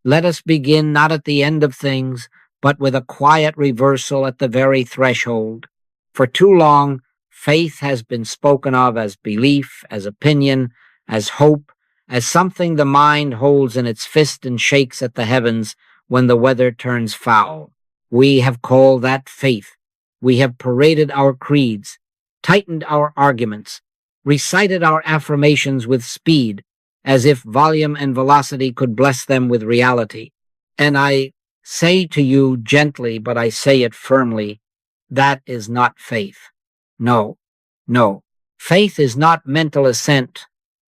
Let us begin not at the end of things, but with a quiet reversal at the very threshold. For too long, faith has been spoken of as belief, as opinion, as hope, as something the mind holds in its fist and shakes at the heavens when the weather turns foul. We have called that faith. We have paraded our creeds, tightened our arguments, recited our affirmations with speed, as if volume and velocity could bless them with reality. And I say to you gently, but I say it firmly, that is not faith. No, no. Faith is not mental assent.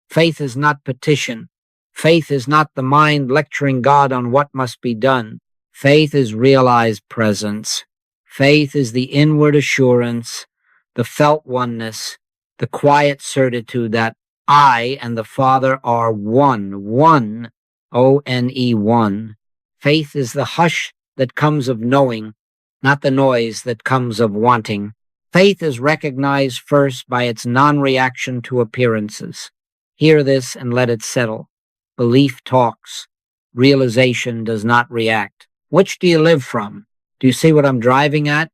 Faith is not petition. Faith is not the mind lecturing God on what must be done. Faith is realized presence. Faith is the inward assurance, the felt oneness, the quiet certitude that I and the Father are one, O-N-E, one. Faith is the hush that comes of knowing, not the noise that comes of wanting. Faith is recognized first by its non-reaction to appearances. Hear this and let it settle. Belief talks. Realization does not react. Which do you live from? Do you see what I'm driving at?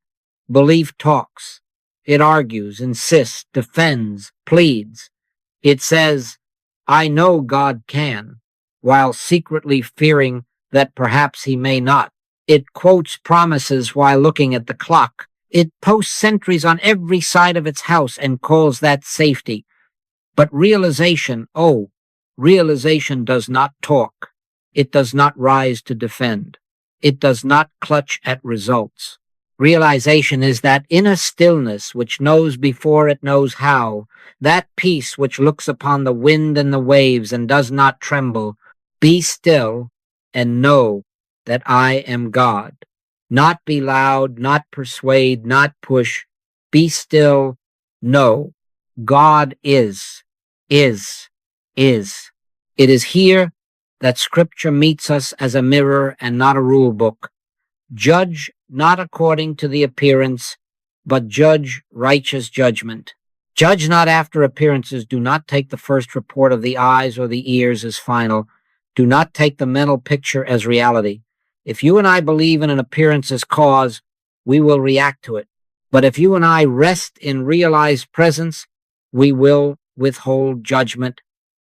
Belief talks. It argues, insists, defends, pleads. It says, I know God can, while secretly fearing that perhaps he may not. It quotes promises while looking at the clock. It posts sentries on every side of its house and calls that safety. But realization, realization does not talk. It does not rise to defend. It does not clutch at results. Realization is that inner stillness which knows before it knows how, that peace which looks upon the wind and the waves and does not tremble. Be still and know that I am God. Not be loud, not persuade, not push. Be still, know. God is. It is here that Scripture meets us as a mirror and not a rule book. Judge not according to the appearance, but judge righteous judgment. Judge not after appearances. Do not take the first report of the eyes or the ears as final. Do not take the mental picture as reality. If you and I believe in an appearance as cause, we will react to it. But if you and I rest in realized presence, we will withhold judgment,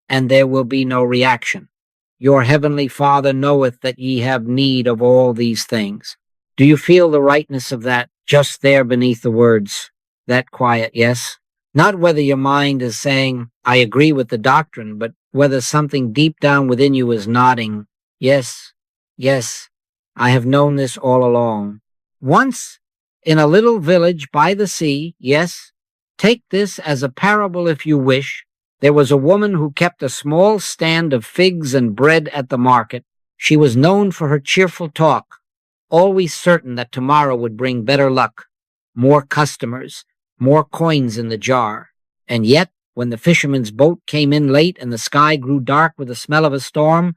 and there will be no reaction. Your heavenly Father knoweth that ye have need of all these things. Do you feel the rightness of that just there beneath the words? That quiet yes? Not whether your mind is saying, I agree with the doctrine, but whether something deep down within you is nodding, yes, yes, I have known this all along. Once, in a little village by the sea, yes, take this as a parable if you wish, there was a woman who kept a small stand of figs and bread at the market. She was known for her cheerful talk, always certain that tomorrow would bring better luck, more customers, more coins in the jar. And yet, when the fisherman's boat came in late and the sky grew dark with the smell of a storm,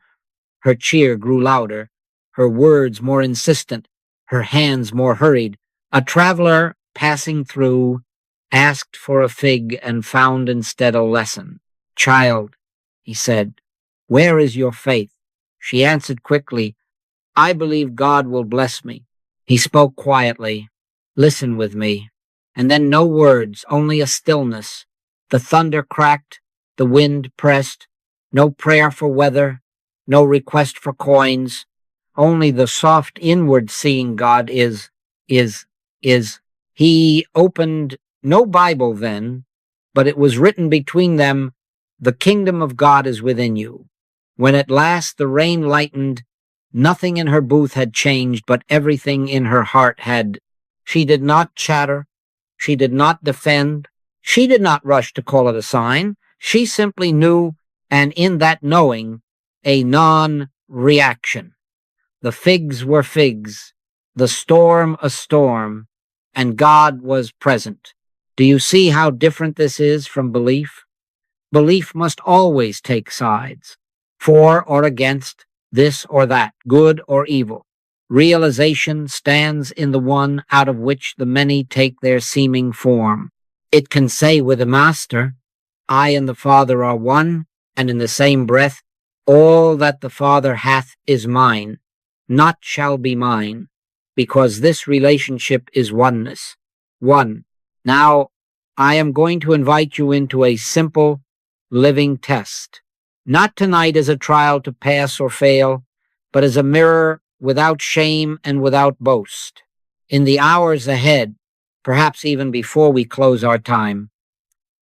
her cheer grew louder, her words more insistent, her hands more hurried. A traveler passing through asked for a fig and found instead a lesson. Child, he said, where is your faith? She answered quickly, I believe God will bless me. He spoke quietly, listen with me. And then no words, only a stillness. The thunder cracked, the wind pressed, no prayer for weather, no request for coins, only the soft inward seeing God is. He opened no Bible then, but it was written between them, the kingdom of God is within you. When at last the rain lightened, nothing in her booth had changed, but everything in her heart had. She did not chatter. She did not defend. She did not rush to call it a sign. She simply knew, and in that knowing, a non-reaction. The figs were figs, the storm a storm, and God was present. Do you see how different this is from belief? Belief must always take sides, for or against, this or that, good or evil. Realization stands in the one out of which the many take their seeming form. It can say with the Master, I and the Father are one, and in the same breath, All that the Father hath is mine, not shall be mine, because this relationship is oneness. One. Now, I am going to invite you into a simple, living test. Not tonight as a trial to pass or fail, but as a mirror without shame and without boast. In the hours ahead, perhaps even before we close our time,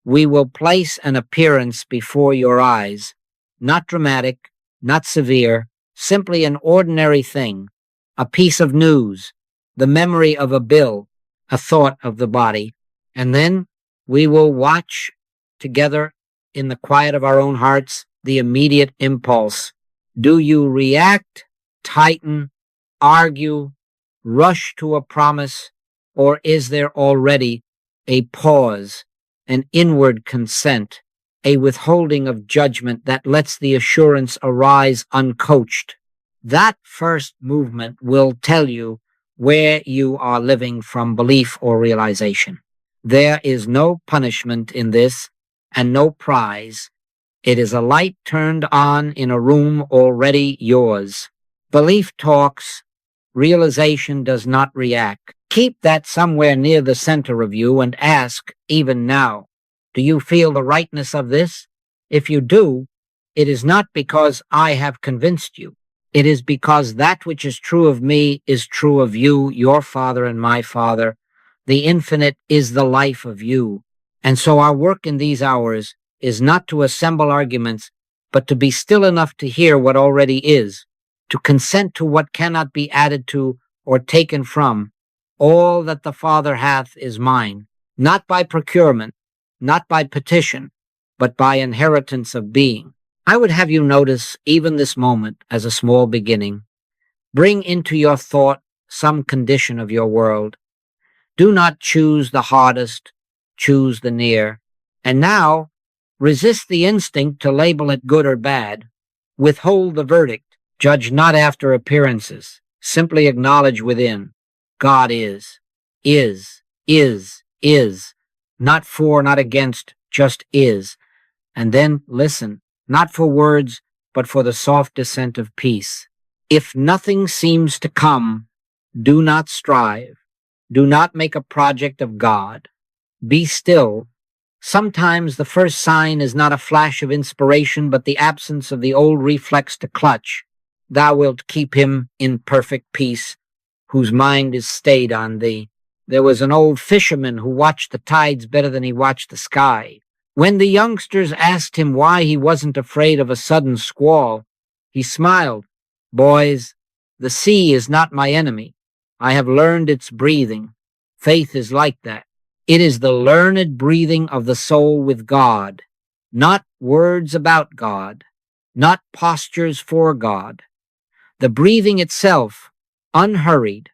we will place an appearance before your eyes, not dramatic, not severe, simply an ordinary thing, a piece of news, the memory of a bill, a thought of the body. And then we will watch together in the quiet of our own hearts the immediate impulse. Do you react, tighten, argue, rush to a promise, or is there already a pause, an inward consent, a withholding of judgment that lets the assurance arise uncoached? That first movement will tell you where you are living from belief or realization. There is no punishment in this and no prize. It is a light turned on in a room already yours. Belief talks, realization does not react. Keep that somewhere near the center of you and ask, even now, do you feel the rightness of this? If you do, it is not because I have convinced you. It is because that which is true of me is true of you, your Father and my Father. The infinite is the life of you. And so our work in these hours is not to assemble arguments, but to be still enough to hear what already is, to consent to what cannot be added to or taken from. All that the Father hath is mine, not by procurement, not by petition, but by inheritance of being. I would have you notice even this moment as a small beginning. Bring into your thought some condition of your world. Do not choose the hardest, choose the near. And now, resist the instinct to label it good or bad. Withhold the verdict. Judge not after appearances. Simply acknowledge within. God is. Not for, not against, just is. And then listen, not for words, but for the soft descent of peace. If nothing seems to come, do not strive. Do not make a project of God. Be still. Sometimes the first sign is not a flash of inspiration, but the absence of the old reflex to clutch. Thou wilt keep him in perfect peace, whose mind is stayed on thee. There was an old fisherman who watched the tides better than he watched the sky. When the youngsters asked him why he wasn't afraid of a sudden squall, he smiled. Boys, the sea is not my enemy. I have learned its breathing. Faith is like that. It is the learned breathing of the soul with God, not words about God, not postures for God. The breathing itself, unhurried,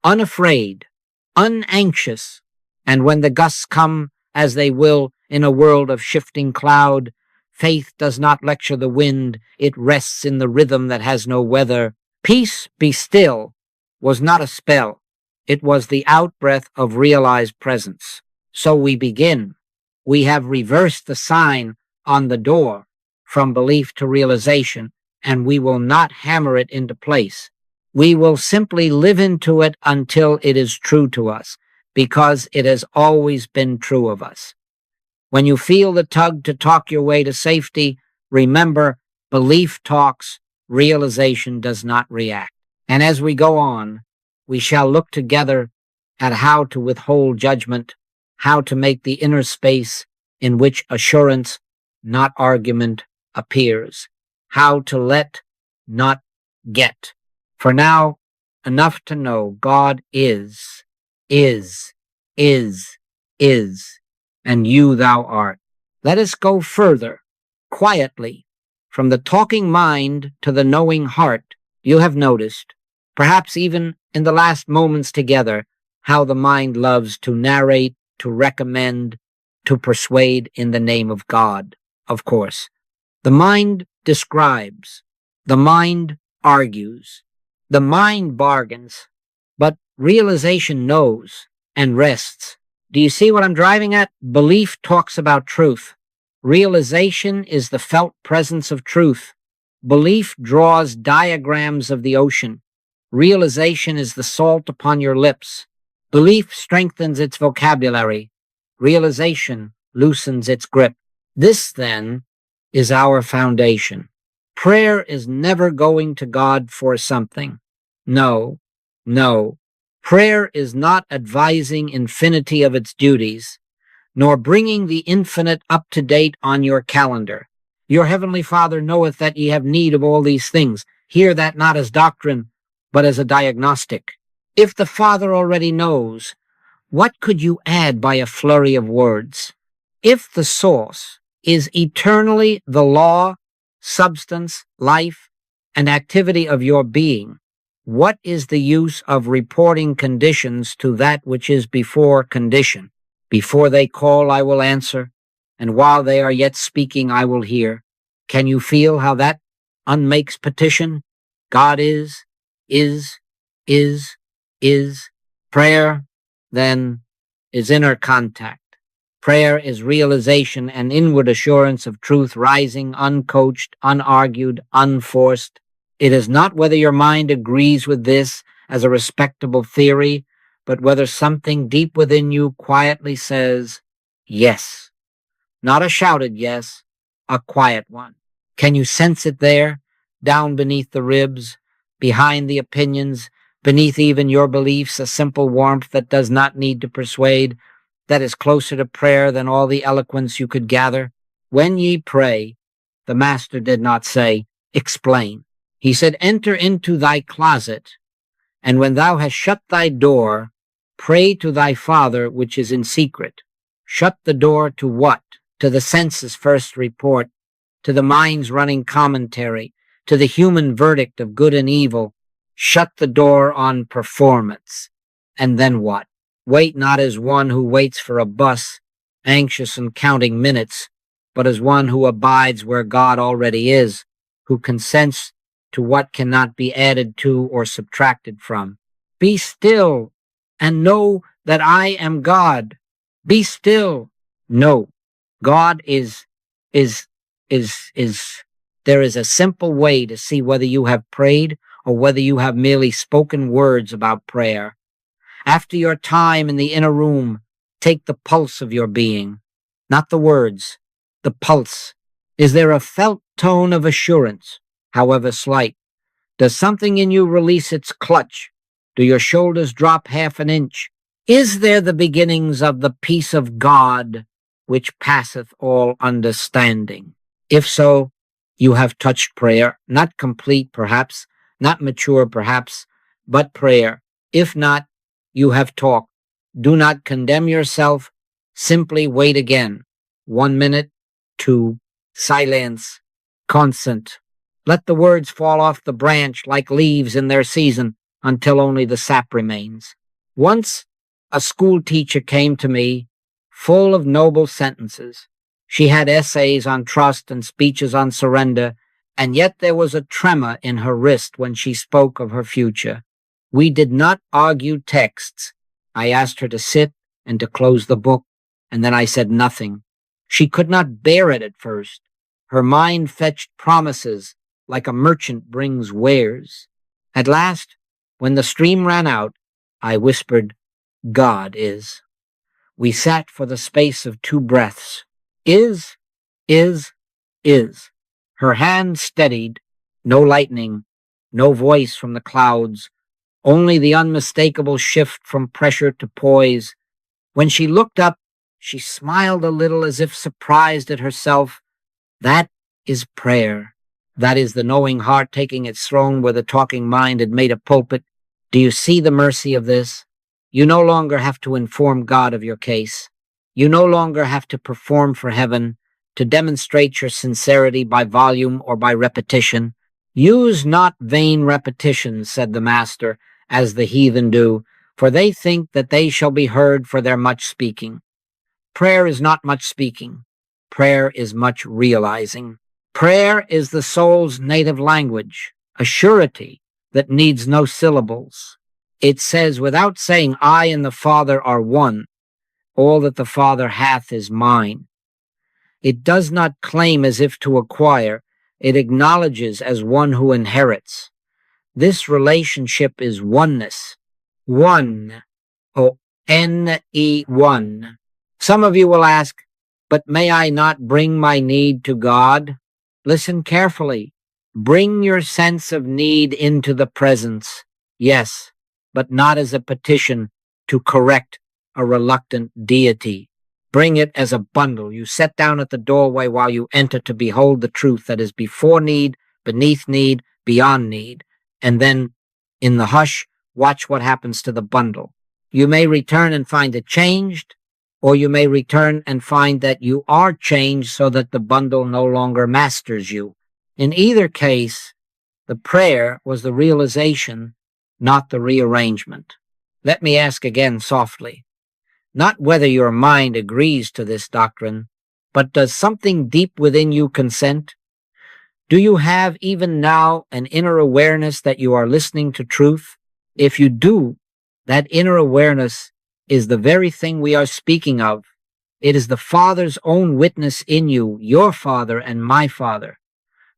unafraid, unanxious, and when the gusts come, as they will in a world of shifting cloud, faith does not lecture the wind, it rests in the rhythm that has no weather. Peace, be still, was not a spell. It was the outbreath of realized presence. So we begin. We have reversed the sign on the door from belief to realization, and we will not hammer it into place. We will simply live into it until it is true to us, because it has always been true of us. When you feel the tug to talk your way to safety, remember, belief talks, realization does not react. And as we go on, we shall look together at how to withhold judgment, how to make the inner space in which assurance, not argument, appears, how to let, not get. For now, enough to know God is, and you thou art. Let us go further, quietly, from the talking mind to the knowing heart. You have noticed, perhaps even in the last moments together, how the mind loves to narrate, to recommend, to persuade in the name of God, of course. The mind describes, the mind argues, the mind bargains, but realization knows and rests. Do you see what I'm driving at? Belief talks about truth. Realization is the felt presence of truth. Belief draws diagrams of the ocean. Realization is the salt upon your lips. Belief strengthens its vocabulary. Realization loosens its grip. This, then, is our foundation. Prayer is never going to God for something. No, no. Prayer is not advising infinity of its duties, nor bringing the infinite up to date on your calendar. Your heavenly Father knoweth that ye have need of all these things. Hear that not as doctrine, but as a diagnostic. If the Father already knows, what could you add by a flurry of words? If the source is eternally the law, substance, life, and activity of your being, what is the use of reporting conditions to that which is before condition? Before they call, I will answer, and while they are yet speaking, I will hear. Can you feel how that unmakes petition? God is. Prayer, then, is inner contact. Prayer is realization and inward assurance of truth rising, uncoached, unargued, unforced. It is not whether your mind agrees with this as a respectable theory, but whether something deep within you quietly says, yes. Not a shouted yes, a quiet one. Can you sense it there, down beneath the ribs, behind the opinions, beneath even your beliefs, a simple warmth that does not need to persuade, that is closer to prayer than all the eloquence you could gather? When ye pray, the Master did not say, explain. He said, enter into thy closet, and when thou hast shut thy door, pray to thy Father which is in secret. Shut the door to what? To the senses' first report, to the mind's running commentary, to the human verdict of good and evil. Shut the door on performance. And then what? Wait not as one who waits for a bus, anxious and counting minutes, but as one who abides where God already is, who consents to what cannot be added to or subtracted from. Be still and know that I am God. Be still. No, God is, there is a simple way to see whether you have prayed or whether you have merely spoken words about prayer. After your time in the inner room, take the pulse of your being, not the words, the pulse. Is there a felt tone of assurance, however slight? Does something in you release its clutch? Do your shoulders drop half an inch? Is there the beginnings of the peace of God, which passeth all understanding? If so, you have touched prayer, not complete perhaps, not mature perhaps, but prayer. If not, you have talked. Do not condemn yourself. Simply wait again. 1 minute, 2, silence, consent. Let the words fall off the branch like leaves in their season until only the sap remains. Once, a school teacher came to me, full of noble sentences. She had essays on trust and speeches on surrender, and yet there was a tremor in her wrist when she spoke of her future. We did not argue texts. I asked her to sit and to close the book, and then I said nothing. She could not bear it at first. Her mind fetched promises like a merchant brings wares. At last, when the stream ran out, I whispered, God is. We sat for the space of 2 breaths. Is. Her hand steadied, no lightning, no voice from the clouds, only the unmistakable shift from pressure to poise. When she looked up, she smiled a little as if surprised at herself. That is prayer. That is the knowing heart taking its throne where the talking mind had made a pulpit. Do you see the mercy of this? You no longer have to inform God of your case. You no longer have to perform for heaven, to demonstrate your sincerity by volume or by repetition. Use not vain repetitions, said the Master, as the heathen do, for they think that they shall be heard for their much speaking. Prayer is not much speaking. Prayer is much realizing. Prayer is the soul's native language, a surety that needs no syllables. It says, without saying, I and the Father are one, all that the Father hath is mine. It does not claim as if to acquire, It acknowledges as one who inherits. This relationship is oneness. One. O-N-E, one. Some of you will ask, but may I not bring my need to God? Listen carefully. Bring your sense of need into the presence. Yes, but not as a petition to correct a reluctant deity. Bring it as a bundle. You set down at the doorway while you enter to behold the truth that is before need, beneath need, beyond need. And then, in the hush, watch what happens to the bundle. You may return and find it changed, or you may return and find that you are changed so that the bundle no longer masters you. In either case, the prayer was the realization, not the rearrangement. Let me ask again softly, not whether your mind agrees to this doctrine, but does something deep within you consent? Do you have even now an inner awareness that you are listening to truth? If you do, that inner awareness is the very thing we are speaking of. It is the Father's own witness in you, your Father and my Father.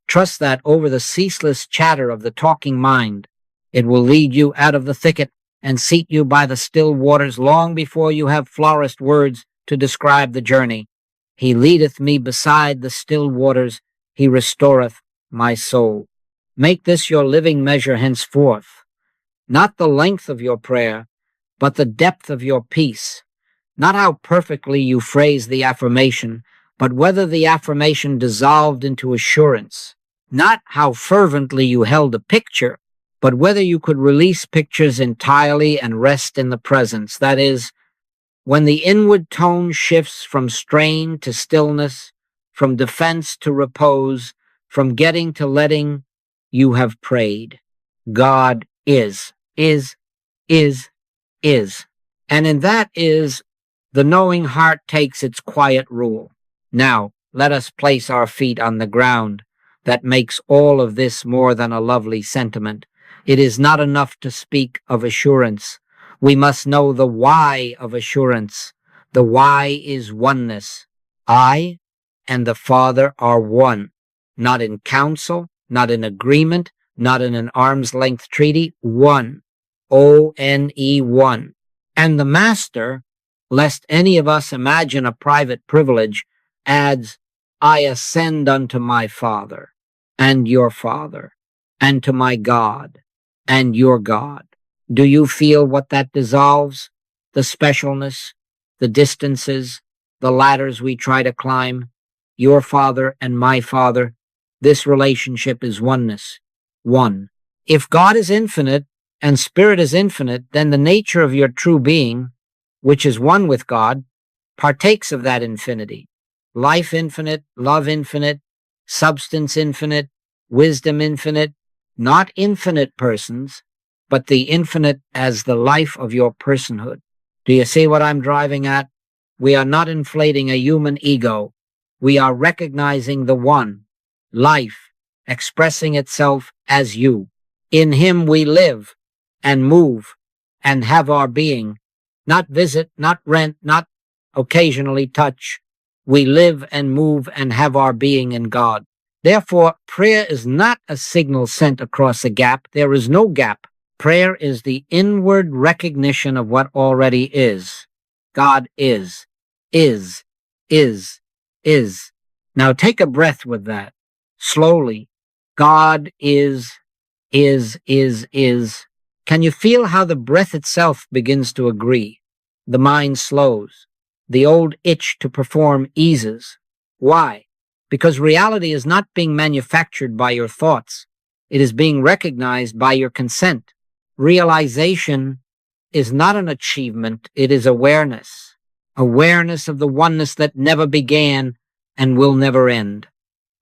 Trust that over the ceaseless chatter of the talking mind. It will lead you out of the thicket and seat you by the still waters long before you have florist words to describe the journey. He leadeth me beside the still waters. He restoreth my soul. Make this your living measure henceforth. Not the length of your prayer, but the depth of your peace. Not how perfectly you phrase the affirmation, but whether the affirmation dissolved into assurance. Not how fervently you held a picture, but whether you could release pictures entirely and rest in the presence. That is, when the inward tone shifts from strain to stillness, from defense to repose, from getting to letting, you have prayed. God is. And in that is, the knowing heart takes its quiet rule. Now, let us place our feet on the ground. That makes all of this more than a lovely sentiment. It is not enough to speak of assurance. We must know the why of assurance. The why is oneness. I and the Father are one, not in counsel, not in agreement, not in an arm's length treaty, one. O-N-E, one. And the Master, lest any of us imagine a private privilege, adds, I ascend unto my Father, and your Father, and to my God, and your God. Do you feel what that dissolves? The specialness, the distances, the ladders we try to climb? Your Father and my Father, this relationship is oneness. One. If God is infinite, and Spirit is infinite, then the nature of your true being, which is one with God, partakes of that infinity. Life infinite, love infinite, substance infinite, wisdom infinite, not infinite persons, but the infinite as the life of your personhood. Do you see what I'm driving at? We are not inflating a human ego. We are recognizing the one, life, expressing itself as you. In him we live and move and have our being, not visit, not rent, not occasionally touch. We live and move and have our being in God. Therefore, prayer is not a signal sent across a gap. There is no gap. Prayer is the inward recognition of what already is. God is. Now take a breath with that. Slowly. God is. Can you feel how the breath itself begins to agree? The mind slows. The old itch to perform eases. Why? Because reality is not being manufactured by your thoughts. It is being recognized by your consent. Realization is not an achievement. It is awareness. Awareness of the oneness that never began and will never end.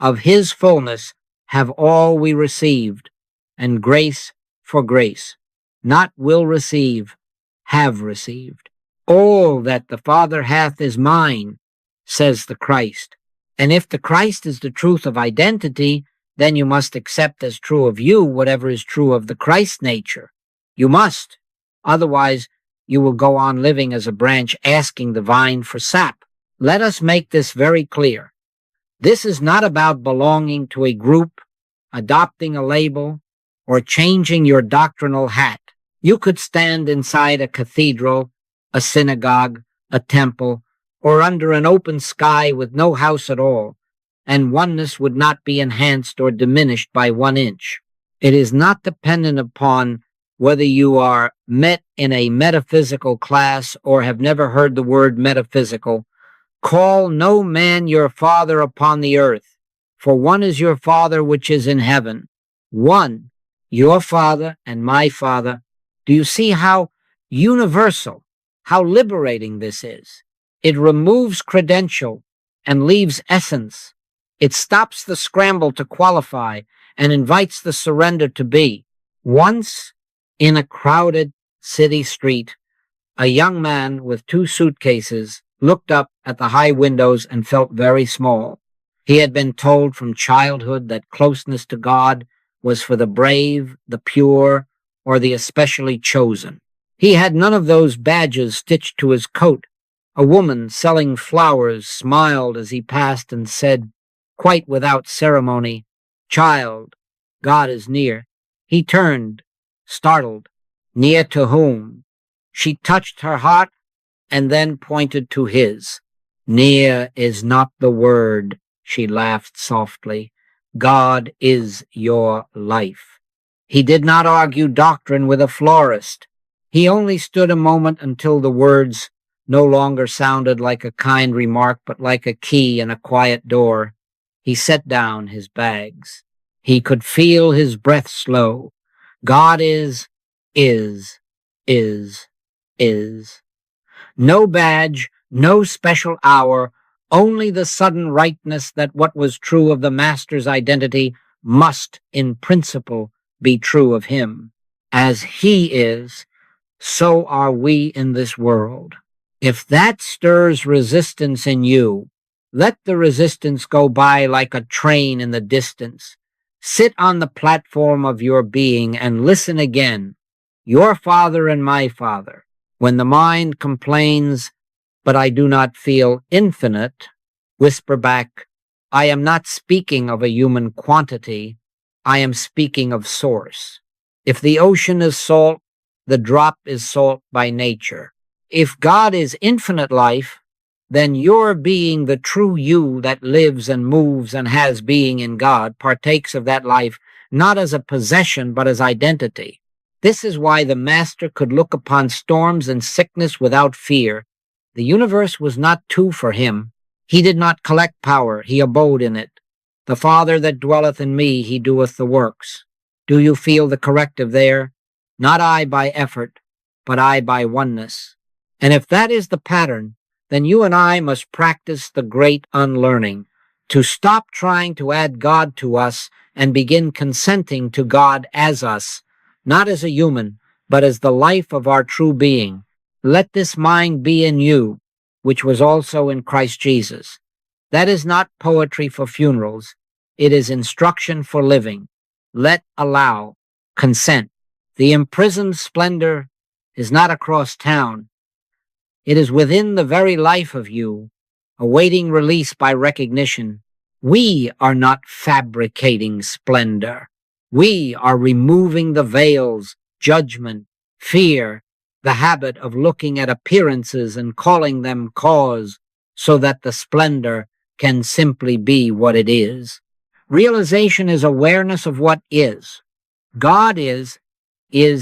Of his fullness have all we received, and grace for grace. Not will receive, have received. All that the Father hath is mine, says the Christ. And if the Christ is the truth of identity, then you must accept as true of you whatever is true of the Christ nature. You must. Otherwise, you will go on living as a branch asking the vine for sap. Let us make this very clear. This is not about belonging to a group, adopting a label, or changing your doctrinal hat. You could stand inside a cathedral, a synagogue, a temple, or under an open sky with no house at all, and oneness would not be enhanced or diminished by 1 inch. It is not dependent upon whether you are met in a metaphysical class or have never heard the word metaphysical. Call no man your father upon the earth, for one is your Father which is in heaven. One, your Father and my Father. Do you see how universal, how liberating this is? It removes credential and leaves essence. It stops the scramble to qualify and invites the surrender to be. Once, in a crowded city street, a young man with 2 suitcases looked up at the high windows and felt very small. He had been told from childhood that closeness to God was for the brave, the pure, or the especially chosen. He had none of those badges stitched to his coat. A woman selling flowers smiled as he passed and said, quite without ceremony, "Child, God is near." He turned, startled. Near to whom? She touched her heart and then pointed to his. Near is not the word, she laughed softly. God is your life. He did not argue doctrine with a florist. He only stood a moment until the words no longer sounded like a kind remark, but like a key in a quiet door. He set down his bags. He could feel his breath slow. God is. No badge, no special hour, only the sudden rightness that what was true of the Master's identity must, in principle, be true of him. As he is, so are we in this world. If that stirs resistance in you, let the resistance go by like a train in the distance. Sit on the platform of your being and listen again. Your Father and my Father. When the mind complains, but I do not feel infinite, whisper back, I am not speaking of a human quantity. I am speaking of source. If the ocean is salt, the drop is salt by nature. If God is infinite life, then your being, the true you that lives and moves and has being in God, partakes of that life, not as a possession, but as identity. This is why the Master could look upon storms and sickness without fear. The universe was not too for him. He did not collect power, he abode in it. The Father that dwelleth in me, he doeth the works. Do you feel the corrective there? Not I by effort, but I by oneness. And if that is the pattern, then you and I must practice the great unlearning, to stop trying to add God to us and begin consenting to God as us, not as a human, but as the life of our true being. Let this mind be in you, which was also in Christ Jesus. That is not poetry for funerals. It is instruction for living. Let, allow, consent. The imprisoned splendor is not across town. It is within the very life of you, awaiting release by recognition. We are not fabricating splendor. We are removing the veils, judgment, fear, the habit of looking at appearances and calling them cause, so that the splendor can simply be what it is. Realization is awareness of what is. God is. Do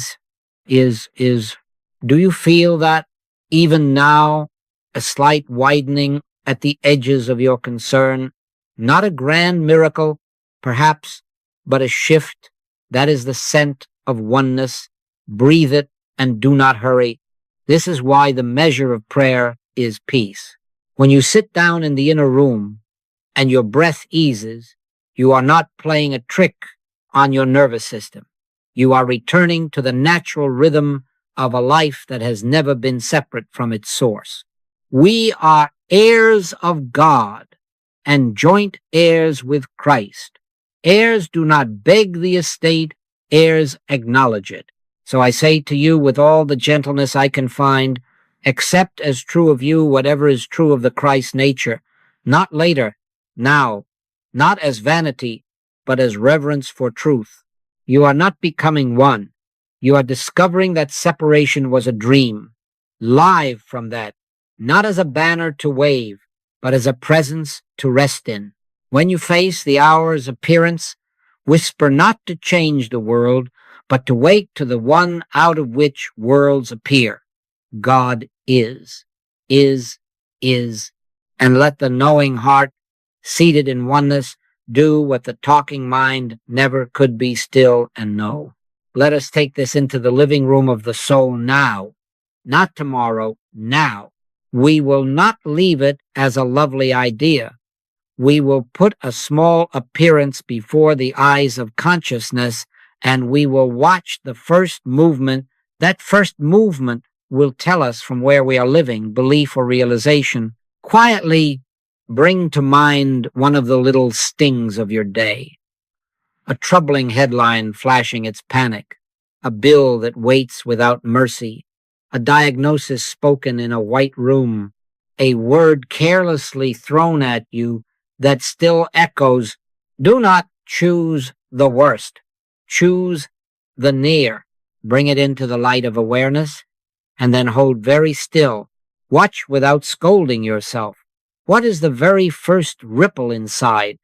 you feel that even now, a slight widening at the edges of your concern? Not a grand miracle, perhaps, but a shift. That is the scent of oneness. Breathe it and do not hurry. This is why the measure of prayer is peace. When you sit down in the inner room and your breath eases, you are not playing a trick on your nervous system. You are returning to the natural rhythm of a life that has never been separate from its source. We are heirs of God and joint heirs with Christ. Heirs do not beg the estate, heirs acknowledge it. So I say to you with all the gentleness I can find, accept as true of you whatever is true of the Christ nature, not later, now, not as vanity, but as reverence for truth. You are not becoming one. You are discovering that separation was a dream, live from that, not as a banner to wave, but as a presence to rest in. When you face the hour's appearance, whisper not to change the world, but to wake to the one out of which worlds appear. God is, is, is, and let the knowing heart, seated in oneness, do what the talking mind never could be still and know. Let us take this into the living room of the soul now, not tomorrow, now. We will not leave it as a lovely idea. We will put a small appearance before the eyes of consciousness, and we will watch the first movement. That first movement will tell us from where we are living, belief or realization. Quietly bring to mind one of the little stings of your day. A troubling headline flashing its panic, a bill that waits without mercy, a diagnosis spoken in a white room, a word carelessly thrown at you that still echoes. Do not choose the worst. Choose the near. Bring it into the light of awareness, and then hold very still. Watch without scolding yourself. What is the very first ripple inside?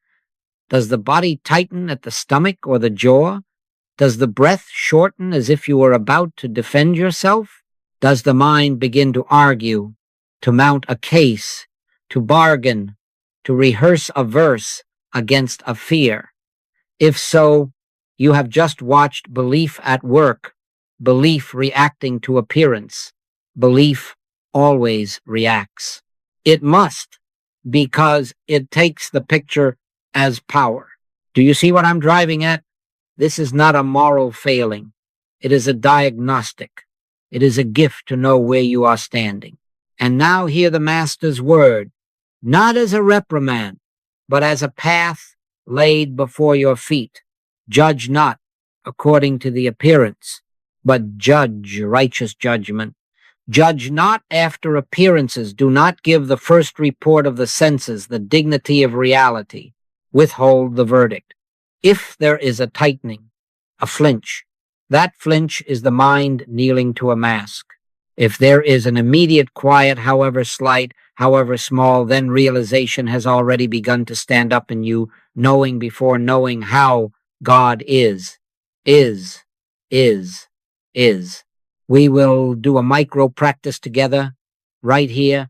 Does the body tighten at the stomach or the jaw? Does the breath shorten as if you were about to defend yourself? Does the mind begin to argue, to mount a case, to bargain, to rehearse a verse against a fear? If so, you have just watched belief at work, belief reacting to appearance. Belief always reacts. It must, because it takes the picture as power. Do you see what I'm driving at? This is not a moral failing. It is a diagnostic. It is a gift to know where you are standing. And now hear the Master's word, not as a reprimand, but as a path laid before your feet. Judge not according to the appearance, but judge righteous judgment. Judge not after appearances. Do not give the first report of the senses the dignity of reality. Withhold the verdict. If there is a tightening, a flinch, that flinch is the mind kneeling to a mask. If there is an immediate quiet, however slight, however small, then realization has already begun to stand up in you, knowing before knowing how God is. We will do a micro practice together right here,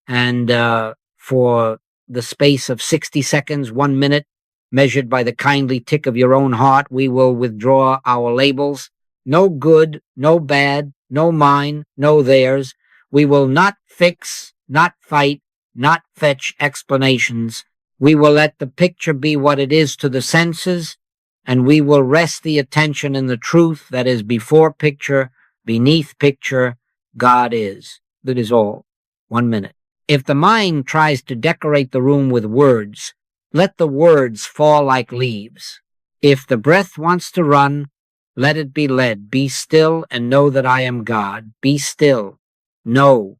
and for the space of 60 seconds, 1 minute, measured by the kindly tick of your own heart, we will withdraw our labels. No good, no bad, no mine, no theirs. We will not fix, not fight, not fetch explanations. We will let the picture be what it is to the senses, and we will rest the attention in the truth that is before picture, beneath picture. God is. That is all. 1 minute. If the mind tries to decorate the room with words, let the words fall like leaves. If the breath wants to run, let it be led. Be still and know that I am God. Be still. Know.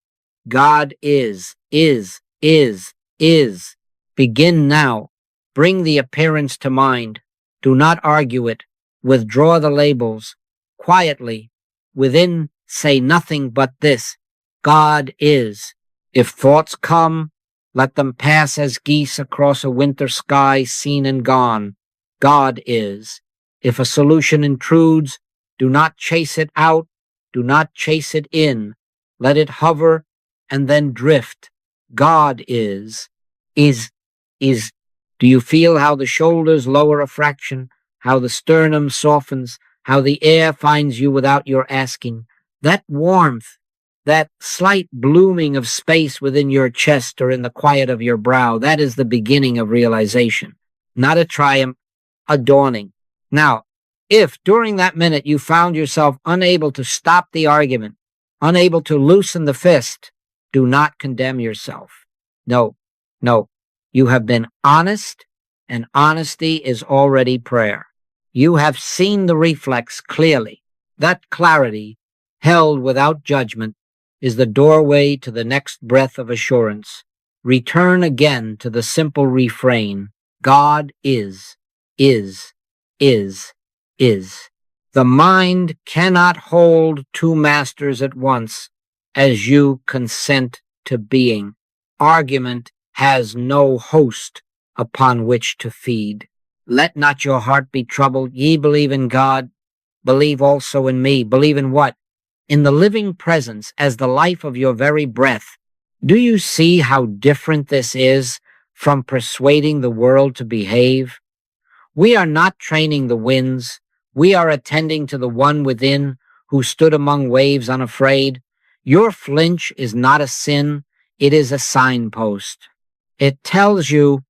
God is. Begin now. Bring the appearance to mind. Do not argue it. Withdraw the labels. Quietly. Within, say nothing but this. God is. If thoughts come, let them pass as geese across a winter sky seen and gone. God is. If a solution intrudes, do not chase it out. Do not chase it in. Let it hover and then drift. God is. Do you feel how the shoulders lower a fraction, how the sternum softens, how the air finds you without your asking? That warmth, that slight blooming of space within your chest or in the quiet of your brow, that is the beginning of realization. Not a triumph, a dawning. Now, if during that minute you found yourself unable to stop the argument, unable to loosen the fist, do not condemn yourself. No. You have been honest, and honesty is already prayer. You have seen the reflex clearly. That clarity, held without judgment, is the doorway to the next breath of assurance. return again to the simple refrain, God is, is, is, is. The mind cannot hold two masters at once as you consent to being. Argument has no host upon which to feed. Let not your heart be troubled. Ye believe in God, believe also in me. Believe in what? In the living presence as the life of your very breath. Do you see how different this is from persuading the world to behave? We are not training the winds. We are attending to the one within who stood among waves unafraid. Your flinch is not a sin. It is a signpost. It tells you,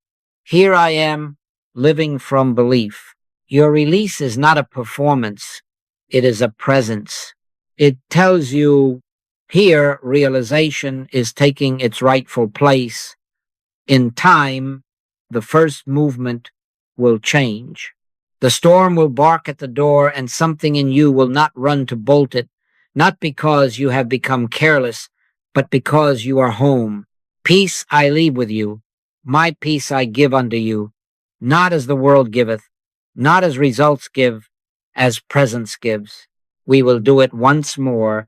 here I am, living from belief. Your release is not a performance. It is a presence. It tells you, here realization is taking its rightful place. In time, the first movement will change. The storm will bark at the door, and something in you will not run to bolt it, not because you have become careless, but because you are home. Peace I leave with you. My peace I give unto you, not as the world giveth, not as results give, as presence gives. We will do it once more,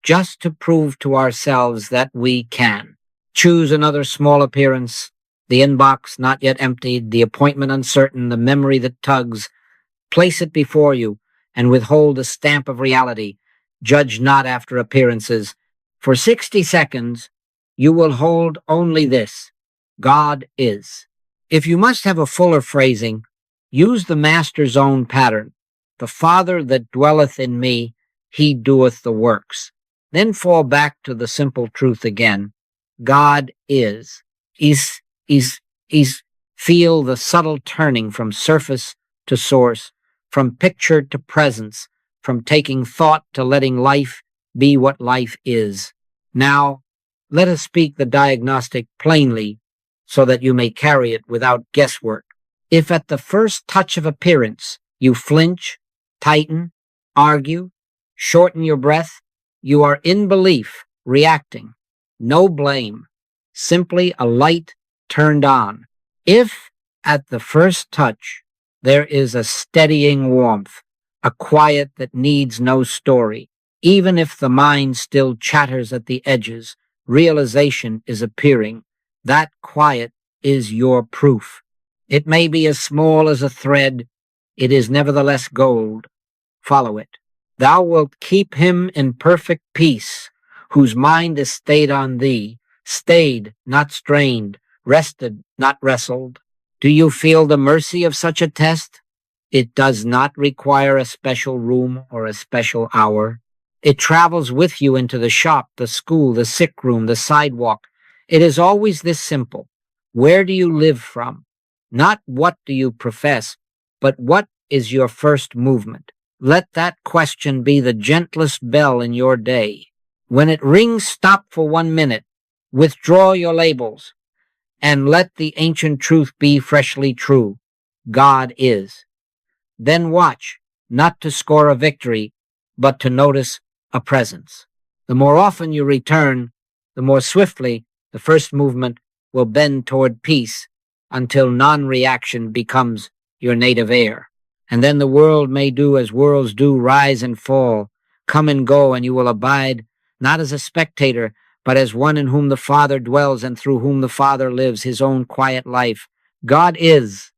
just to prove to ourselves that we can. Choose another small appearance, the inbox not yet emptied, the appointment uncertain, the memory that tugs. Place it before you and withhold the stamp of reality. Judge not after appearances. For 60 seconds, you will hold only this: God is. If you must have a fuller phrasing, use the Master's own pattern. The Father that dwelleth in me, he doeth the works. Then fall back to the simple truth again. God is. Feel the subtle turning from surface to source, from picture to presence, from taking thought to letting life be what life is. Now, let us speak the diagnostic plainly so that you may carry it without guesswork. If at the first touch of appearance you flinch, tighten, argue, shorten your breath, you are in belief, reacting. No blame, simply a light turned on. If at the first touch there is a steadying warmth, a quiet that needs no story, even if the mind still chatters at the edges, realization is appearing. That quiet is your proof. It may be as small as a thread. It is nevertheless gold. Follow it. Thou wilt keep him in perfect peace, whose mind is stayed on thee, stayed, not strained, rested, not wrestled. Do you feel the mercy of such a test? It does not require a special room or a special hour. It travels with you into the shop, the school, the sick room, the sidewalk. It is always this simple. Where do you live from? Not what do you profess, but what is your first movement? Let that question be the gentlest bell in your day. When it rings, stop for 1 minute. Withdraw your labels, and let the ancient truth be freshly true. God is. Then watch, not to score a victory, but to notice a presence. The more often you return, the more swiftly the first movement will bend toward peace until non-reaction becomes your native air. And then the world may do as worlds do, rise and fall, come and go, and you will abide not as a spectator, but as one in whom the Father dwells and through whom the Father lives his own quiet life. God is.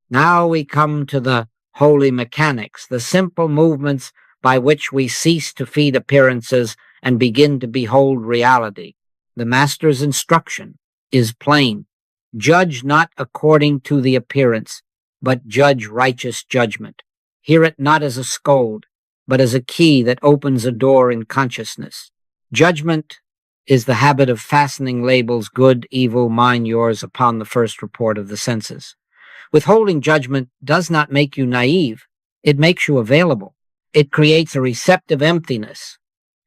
Now we come to the holy mechanics, the simple movements by which we cease to feed appearances and begin to behold reality. The Master's instruction is plain. Judge not according to the appearance, but judge righteous judgment. Hear it not as a scold, but as a key that opens a door in consciousness. Judgment is the habit of fastening labels, good, evil, mine, yours, upon the first report of the senses. Withholding judgment does not make you naive. It makes you available. It creates a receptive emptiness,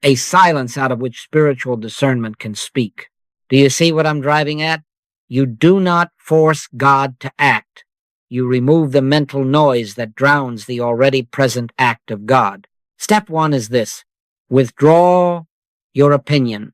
a silence out of which spiritual discernment can speak. Do you see what I'm driving at? You do not force God to act. You remove the mental noise that drowns the already present act of God. Step 1 is this: withdraw your opinion.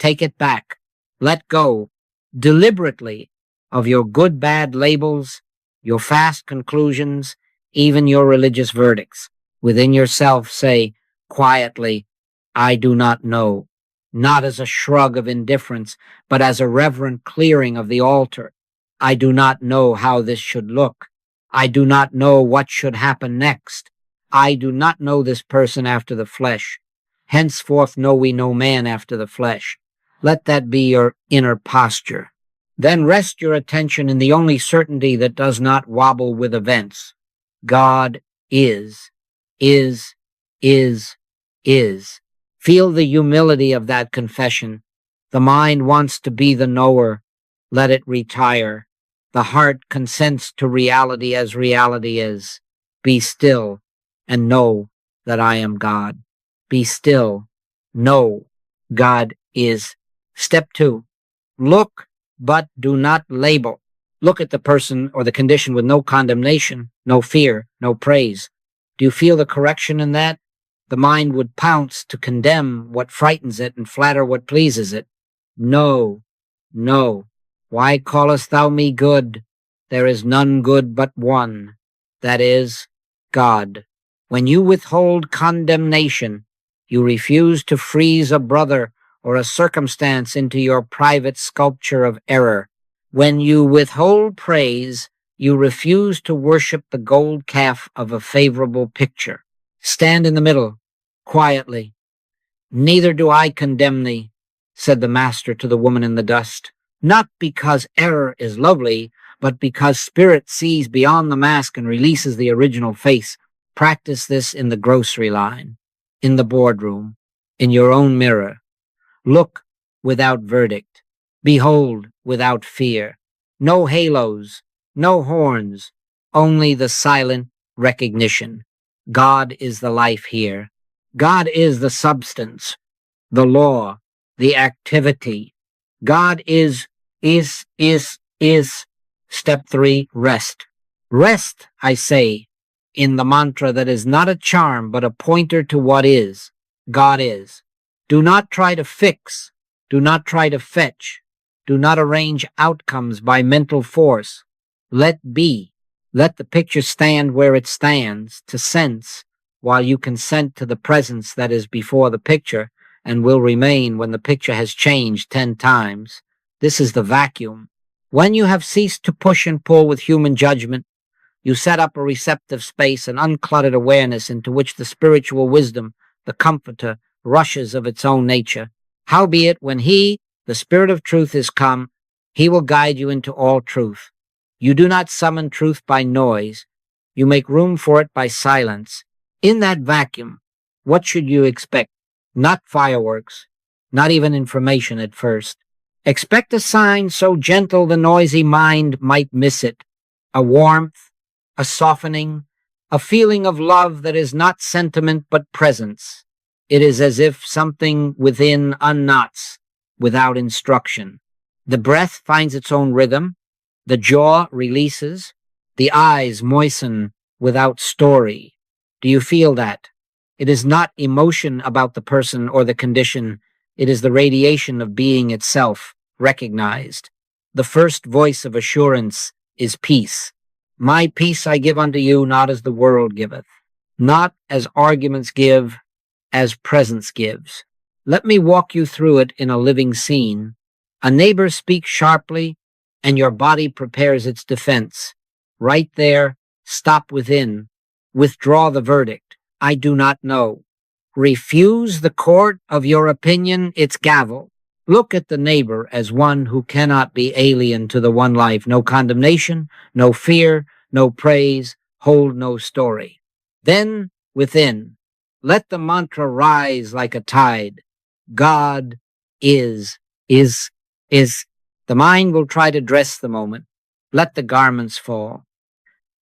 Take it back. Let go, deliberately, of your good-bad labels, your fast conclusions, even your religious verdicts. Within yourself say, quietly, I do not know, not as a shrug of indifference, but as a reverent clearing of the altar. I do not know how this should look. I do not know what should happen next. I do not know this person after the flesh. Henceforth know we no man after the flesh. Let that be your inner posture. Then rest your attention in the only certainty that does not wobble with events. God is, is, is, is. Feel the humility of that confession. The mind wants to be the knower. Let it retire. The heart consents to reality as reality is. Be still and know that I am God. Be still. Know God is. Step 2. Look, but do not label. Look at the person or the condition with no condemnation, no fear, no praise. Do you feel the correction in that? The mind would pounce to condemn what frightens it and flatter what pleases it. No, no. Why callest thou me good? There is none good but one, that is, God. When you withhold condemnation, you refuse to freeze a brother or a circumstance into your private sculpture of error. When you withhold praise, you refuse to worship the gold calf of a favorable picture. Stand in the middle, quietly. Neither do I condemn thee, said the master to the woman in the dust, not because error is lovely, but because spirit sees beyond the mask and releases the original face. Practice this in the grocery line, in the boardroom, in your own mirror. Look without verdict. Behold without fear. No halos, no horns, only the silent recognition. God is the life here. God is the substance, the law, the activity. God is. Step 3, rest. Rest, I say, in the mantra that is not a charm but a pointer to what is. God is. Do not try to fix. Do not try to fetch. Do not arrange outcomes by mental force. Let be. Let the picture stand where it stands, to sense, while you consent to the presence that is before the picture and will remain when the picture has changed 10 times. This is the vacuum. When you have ceased to push and pull with human judgment, you set up a receptive space, an uncluttered awareness into which the spiritual wisdom, the comforter, rushes of its own nature. Howbeit, when he, the Spirit of truth, is come, he will guide you into all truth. You do not summon truth by noise. You make room for it by silence. In that vacuum, what should you expect? Not fireworks, not even information at first. Expect a sign so gentle the noisy mind might miss it. A warmth, a softening, a feeling of love that is not sentiment but presence. It is as if something within unknots without instruction. The breath finds its own rhythm. The jaw releases. The eyes moisten without story. Do you feel that? It is not emotion about the person or the condition. It is the radiation of being itself, recognized. The first voice of assurance is peace. My peace I give unto you, not as the world giveth, not as arguments give, as presence gives. Let me walk you through it in a living scene. A neighbor speaks sharply, and your body prepares its defense. Right there, stop within. Withdraw the verdict. I do not know. Refuse the court of your opinion its gavel. Look at the neighbor as one who cannot be alien to the one life. No condemnation, no fear, no praise, hold no story. Then, within, let the mantra rise like a tide. God is. The mind will try to dress the moment. Let the garments fall.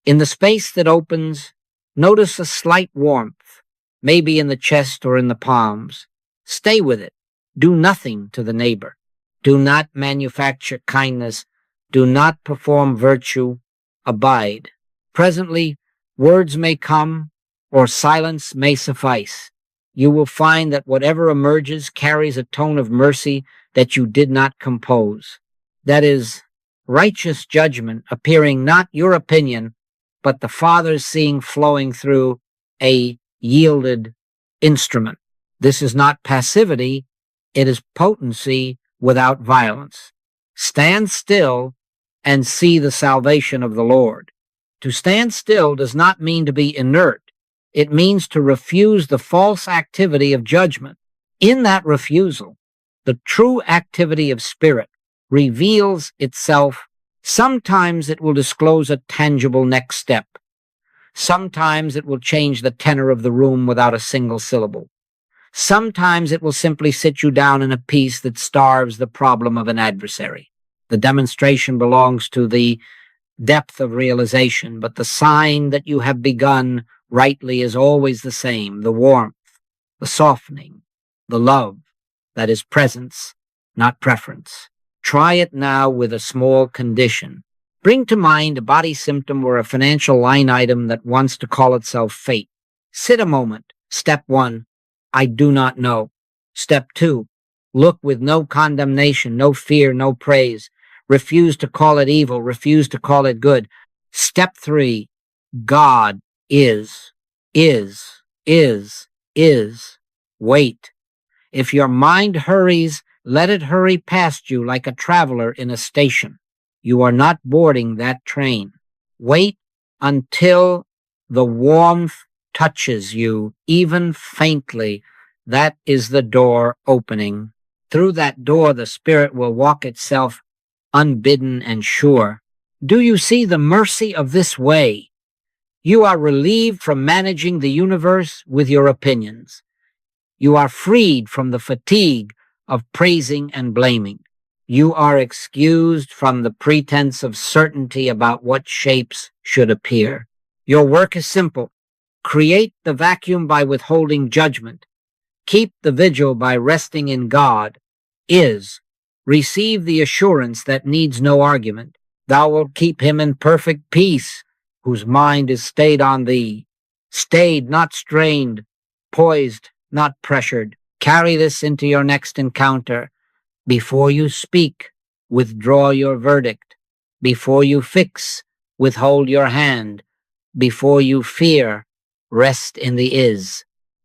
In the space that opens, notice a slight warmth, maybe in the chest or in the palms. Stay with it. Do nothing to the neighbor. Do not manufacture kindness. Do not perform virtue. Abide. Presently, words may come, or silence may suffice. you will find that whatever emerges carries a tone of mercy that you did not compose. That is, righteous judgment appearing not your opinion, but the Father's seeing flowing through a yielded instrument. This is not passivity, it is potency without violence. Stand still and see the salvation of the Lord. To stand still does not mean to be inert. It means to refuse the false activity of judgment. In that refusal, the true activity of spirit reveals itself. Sometimes it will disclose a tangible next step. Sometimes it will change the tenor of the room without a single syllable. Sometimes it will simply sit you down in a peace that starves the problem of an adversary. The demonstration belongs to the depth of realization, but the sign that you have begun rightly is always the same: the warmth, the softening, the love that is presence, not preference. Try it now with a small condition. Bring to mind a body symptom or a financial line item that wants to call itself fate. Sit a moment. Step 1, I do not know. Step 2, look with no condemnation, no fear, no praise. Refuse to call it evil. Refuse to call it good. Step 3, God is. Wait. If your mind hurries, let it hurry past you like a traveler in a station. You are not boarding that train. Wait until the warmth touches you, even faintly. That is the door opening. Through that door, the Spirit will walk itself unbidden and sure. Do you see the mercy of this way? You are relieved from managing the universe with your opinions. You are freed from the fatigue of praising and blaming. You are excused from the pretense of certainty about what shapes should appear. Your work is simple. Create the vacuum by withholding judgment. Keep the vigil by resting in God. Receive the assurance that needs no argument. Thou wilt keep him in perfect peace, whose mind is stayed on thee. Stayed, not strained. Poised, not pressured. Carry this into your next encounter. Before you speak, withdraw your verdict. Before you fix, withhold your hand. Before you fear, rest in the is.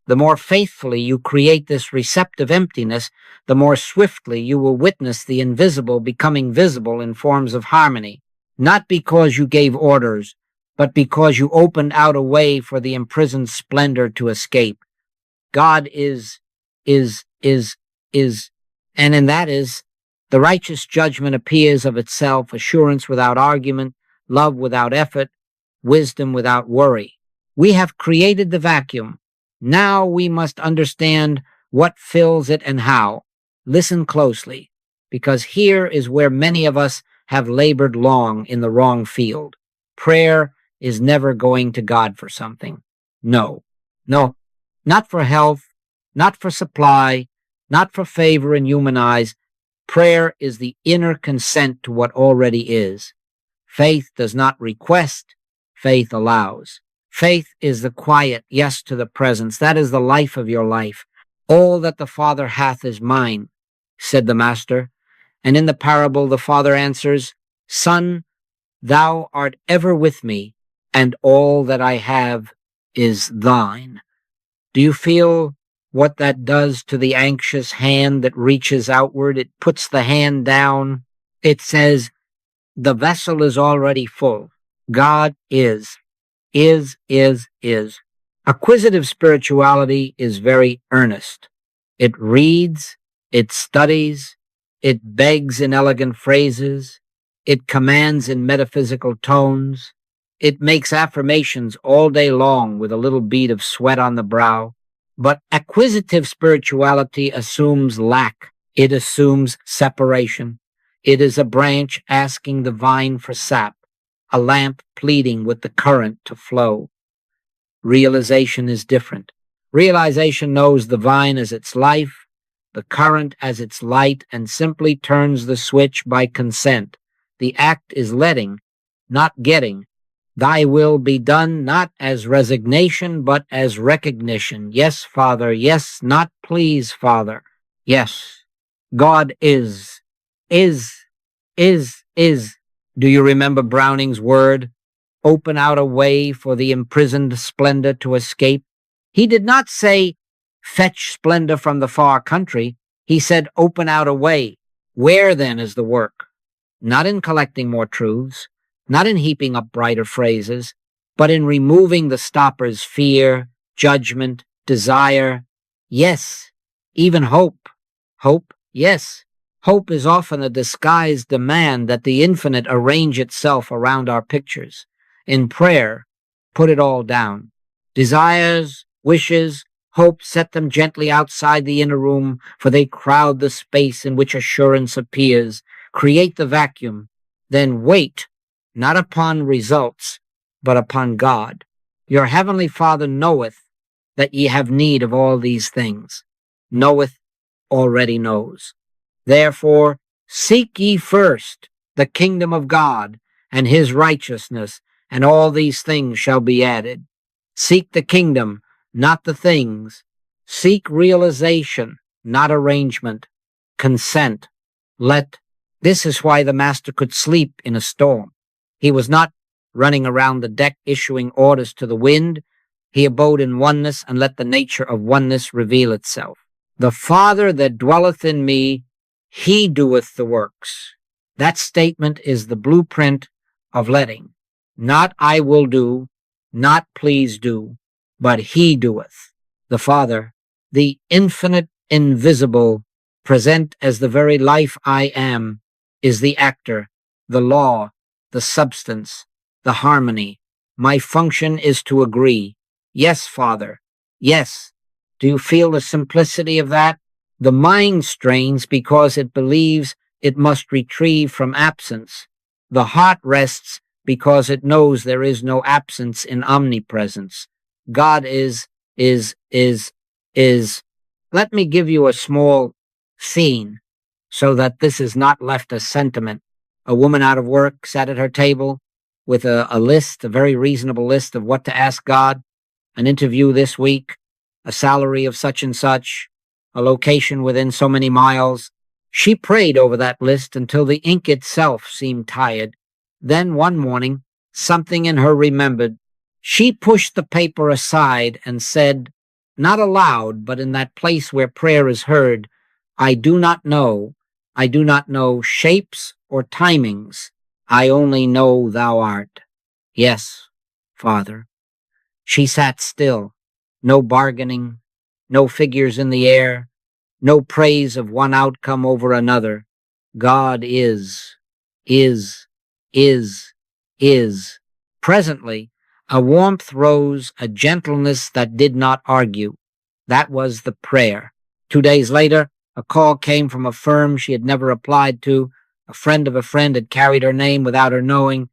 The more faithfully you create this receptive emptiness, the more swiftly you will witness the invisible becoming visible in forms of harmony, not because you gave orders, but because you opened out a way for the imprisoned splendor to escape. God is, and in that is, the righteous judgment appears of itself, assurance without argument, love without effort, wisdom without worry. We have created the vacuum. Now we must understand what fills it and how. Listen closely, because here is where many of us have labored long in the wrong field. Prayer is never going to God for something. No, not for health, not for supply, not for favor in human eyes. Prayer is the inner consent to what already is. Faith does not request, faith allows. Faith is the quiet yes to the presence. That is the life of your life. All that the Father hath is mine, said the Master. And in the parable, the Father answers, Son, thou art ever with me, and all that I have is thine. Do you feel what that does to the anxious hand that reaches outward? It puts the hand down. It says, the vessel is already full. God is. Acquisitive spirituality is very earnest. It reads, it studies, it begs in elegant phrases, it commands in metaphysical tones, it makes affirmations all day long with a little bead of sweat on the brow. But acquisitive spirituality assumes lack. It assumes separation. It is a branch asking the vine for sap, a lamp pleading with the current to flow. Realization is different. Realization knows the vine as its life, the current as its light, and simply turns the switch by consent. The act is letting, not getting. Thy will be done, not as resignation, but as recognition. Yes, Father. Yes, not please, Father. Yes. God is, is, is. Do you remember Browning's word? Open out a way for the imprisoned splendor to escape. He did not say, fetch splendor from the far country. He said, open out a way. Where then is the work? Not in collecting more truths, not in heaping up brighter phrases, but in removing the stoppers: fear, judgment, desire. Yes, even hope. Hope, yes. Hope is often a disguised demand that the infinite arrange itself around our pictures. In prayer, put it all down. Desires, wishes, hope, set them gently outside the inner room, for they crowd the space in which assurance appears. Create the vacuum, then wait, not upon results, but upon God. Your heavenly Father knoweth that ye have need of all these things. Knoweth, already knows. Therefore, seek ye first the kingdom of God and his righteousness, and all these things shall be added. Seek the kingdom, not the things. Seek realization, not arrangement. Consent. Let. This is why the master could sleep in a storm. He was not running around the deck issuing orders to the wind. He abode in oneness and let the nature of oneness reveal itself. The Father that dwelleth in me, he doeth the works. That statement is the blueprint of letting. Not I will do, not please do, but he doeth. The Father, the infinite, invisible, present as the very life I am, is the actor, the law, the substance, the harmony. My function is to agree. Yes, Father, yes. Do you feel the simplicity of that? The mind strains because it believes it must retrieve from absence. The heart rests because it knows there is no absence in omnipresence. God is. Let me give you a small scene so that this is not left as sentiment. A woman out of work sat at her table with a list, a very reasonable list of what to ask God: an interview this week, a salary of such and such, a location within so many miles. She prayed over that list until the ink itself seemed tired. Then one morning, something in her remembered. She pushed the paper aside and said, not aloud, but in that place where prayer is heard, I do not know shapes or timings. I only know thou art. Yes, Father. She sat still. No bargaining, no figures in the air, no praise of one outcome over another. God is. Presently, a warmth rose, a gentleness that did not argue. That was the prayer. 2 days later, a call came from a firm she had never applied to. A friend of a friend had carried her name without her knowing.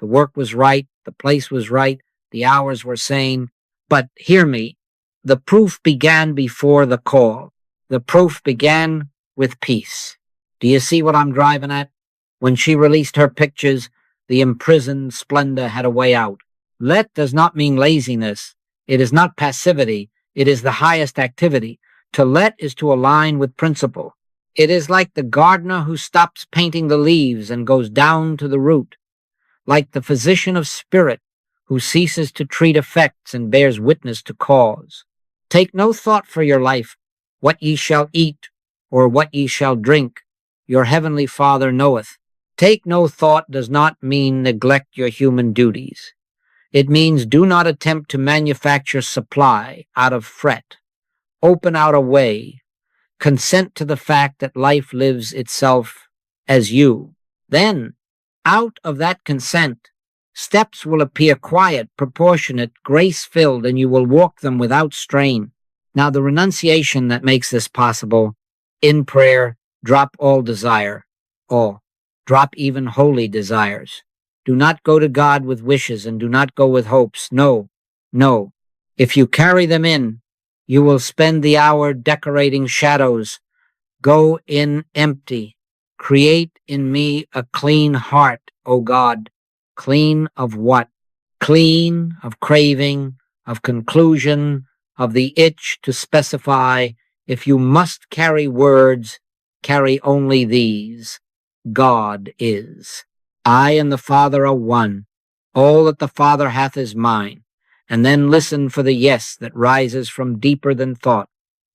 The work was right, the place was right, the hours were sane. But hear me, the proof began before the call. The proof began with peace. Do you see what I'm driving at? When she released her pictures, the imprisoned splendor had a way out. Let does not mean laziness. It is not passivity. It is the highest activity. To let is to align with principle. It is like the gardener who stops painting the leaves and goes down to the root. Like the physician of spirit who ceases to treat effects and bears witness to cause. Take no thought for your life, what ye shall eat, or what ye shall drink. Your heavenly Father knoweth. Take no thought does not mean neglect your human duties. It means do not attempt to manufacture supply out of fret. Open out a way. Consent to the fact that life lives itself as you. Then, out of that consent, steps will appear quiet, proportionate, grace-filled, and you will walk them without strain. Now, the renunciation that makes this possible, in prayer, drop all desire, all. Drop even holy desires. Do not go to God with wishes and do not go with hopes. No. If you carry them in, you will spend the hour decorating shadows. Go in empty. Create in me a clean heart, O God. Clean of what? clean, of craving, of conclusion, of the itch to specify. If you must carry words, carry only these. God is. I and the Father are one. All that the Father hath is mine. And then listen for the yes that rises from deeper than thought.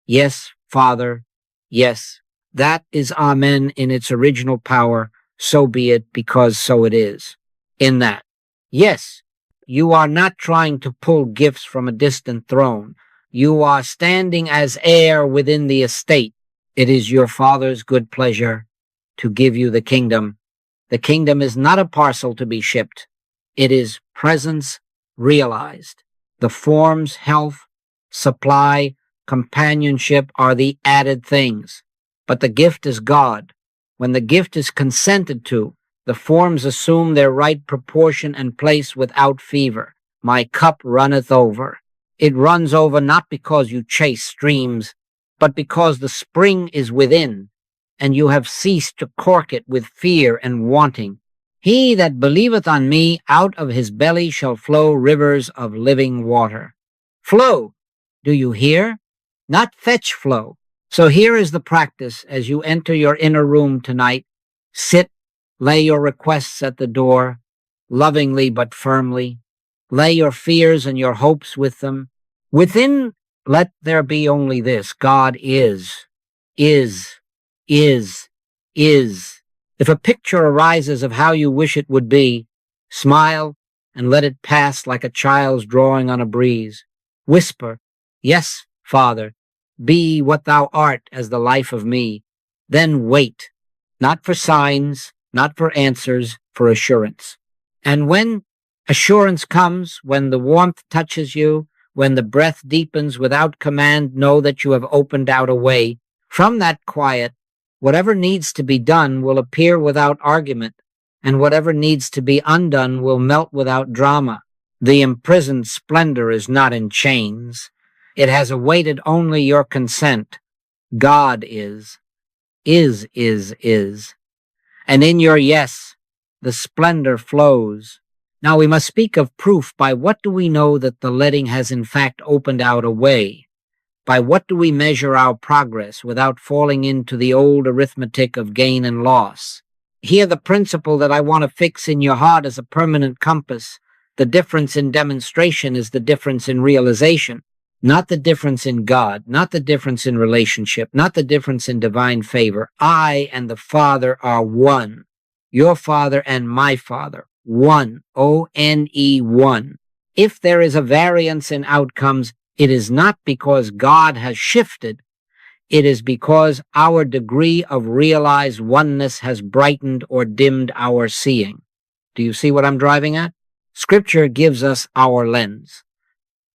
Yes, Father, yes. That is Amen in its original power. So be it, because so it is. In that, yes, you are not trying to pull gifts from a distant throne. You are standing as heir within the estate. It is your Father's good pleasure to give you the kingdom. The kingdom is not a parcel to be shipped. It is presence realized. The forms, health, supply, companionship are the added things. But the gift is God. When the gift is consented to, the forms assume their right proportion and place without fever. My cup runneth over. It runs over not because you chase streams, but because the spring is within, and you have ceased to cork it with fear and wanting. He that believeth on me, out of his belly shall flow rivers of living water. Flow, do you hear? Not fetch flow. So here is the practice as you enter your inner room tonight. Sit, lay your requests at the door, lovingly but firmly. Lay your fears and your hopes with them. Within, let there be only this: God is. If a picture arises of how you wish it would be, smile and let it pass like a child's drawing on a breeze. Whisper, yes, Father, be what thou art as the life of me. Then wait, not for signs, not for answers, for assurance. And when assurance comes, when the warmth touches you, when the breath deepens without command, know that you have opened out a way. From that quiet, whatever needs to be done will appear without argument, and whatever needs to be undone will melt without drama. The imprisoned splendor is not in chains. It has awaited only your consent. God is. And in your yes, the splendor flows. Now we must speak of proof. By what do we know that the letting has in fact opened out a way? By what do we measure our progress without falling into the old arithmetic of gain and loss? Here the principle that I want to fix in your heart is a permanent compass. The difference in demonstration is the difference in realization, not the difference in God, not the difference in relationship, not the difference in divine favor. I and the Father are one. Your Father and my Father, one. O-N-E, one. If there is a variance in outcomes, it is not because God has shifted. It is because our degree of realized oneness has brightened or dimmed our seeing. Do you see what I'm driving at? Scripture gives us our lens.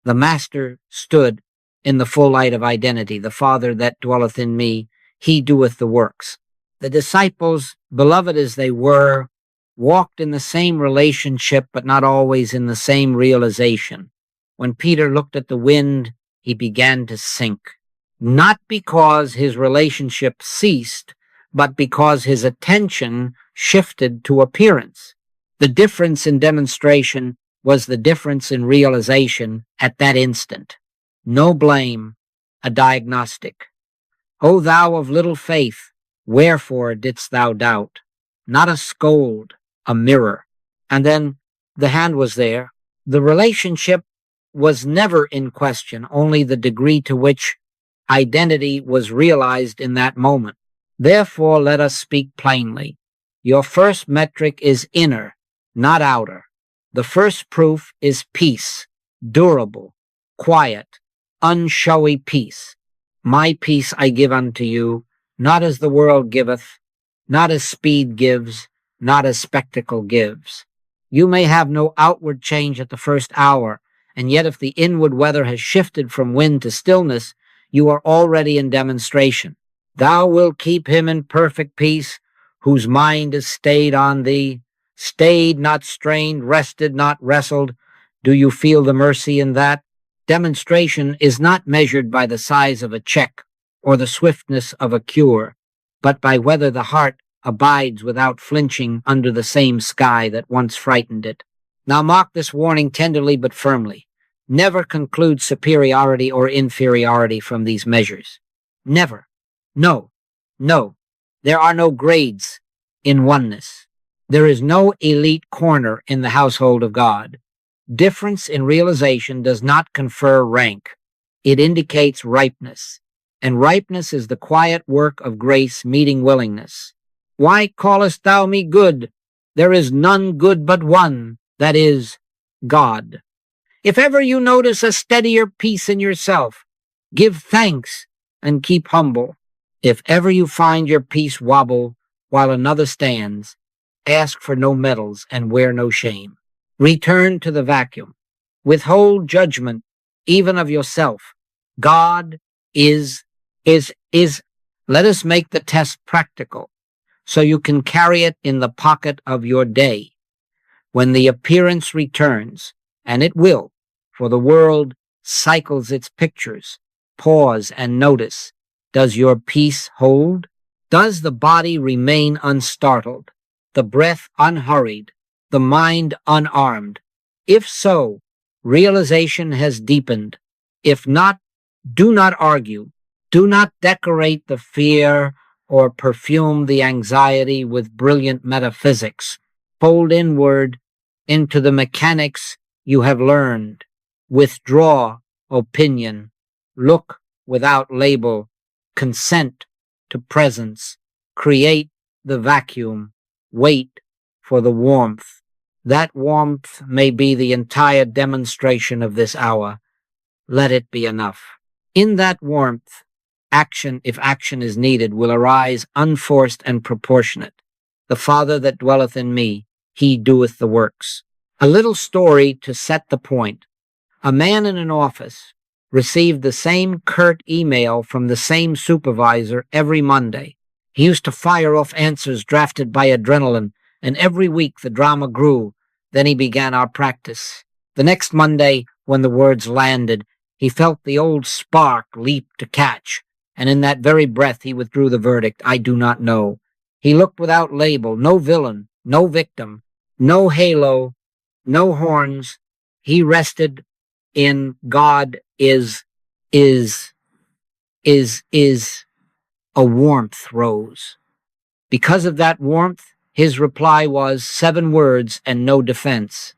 The Master stood in the full light of identity. The Father that dwelleth in me, he doeth the works. The disciples, beloved as they were, walked in the same relationship, but not always in the same realization. When Peter looked at the wind, he began to sink. Not because his relationship ceased, but because his attention shifted to appearance. The difference in demonstration was the difference in realization at that instant. No blame, a diagnostic. O thou of little faith, wherefore didst thou doubt? Not a scold, a mirror. And then the hand was there. The relationship was never in question, only the degree to which identity was realized in that moment. Therefore, let us speak plainly. Your first metric is inner, not outer. The first proof is peace, durable, quiet, unshowy peace. My peace I give unto you, not as the world giveth, not as speed gives, not as spectacle gives. You may have no outward change at the first hour, and yet if the inward weather has shifted from wind to stillness, you are already in demonstration. Thou wilt keep him in perfect peace, whose mind is stayed on thee, stayed, not strained, rested, not wrestled. Do you feel the mercy in that? Demonstration is not measured by the size of a check or the swiftness of a cure, but by whether the heart abides without flinching under the same sky that once frightened it. Now mark this warning tenderly but firmly. Never conclude superiority or inferiority from these measures. Never. No. No. There are no grades in oneness. There is no elite corner in the household of God. Difference in realization does not confer rank. It indicates ripeness. And ripeness is the quiet work of grace meeting willingness. Why callest thou me good? There is none good but one, that is, God. If ever you notice a steadier peace in yourself, give thanks and keep humble. If ever you find your peace wobble while another stands, ask for no medals and wear no shame. Return to the vacuum. Withhold judgment even of yourself. God is. Let us make the test practical so you can carry it in the pocket of your day. When the appearance returns, and it will, for the world cycles its pictures, pause and notice. Does your peace hold? Does the body remain unstartled, the breath unhurried, the mind unarmed? If so, realization has deepened. If not, do not argue. Do not decorate the fear or perfume the anxiety with brilliant metaphysics. Fold inward into the mechanics you have learned. Withdraw opinion. Look without label. Consent to presence. Create the vacuum. Wait for the warmth. That warmth may be the entire demonstration of this hour. Let it be enough. In that warmth, action, if action is needed, will arise unforced and proportionate. The Father that dwelleth in me, he doeth the works. A little story to set the point. A man in an office received the same curt email from the same supervisor every Monday. He used to fire off answers drafted by adrenaline, and every week the drama grew. Then he began our practice. The next Monday, when the words landed, he felt the old spark leap to catch, and in that very breath he withdrew the verdict, I do not know. He looked without label, no villain, no victim, no halo, no horns. He rested in God is a warmth rose. Because of that warmth, his reply was 7 words and no defense.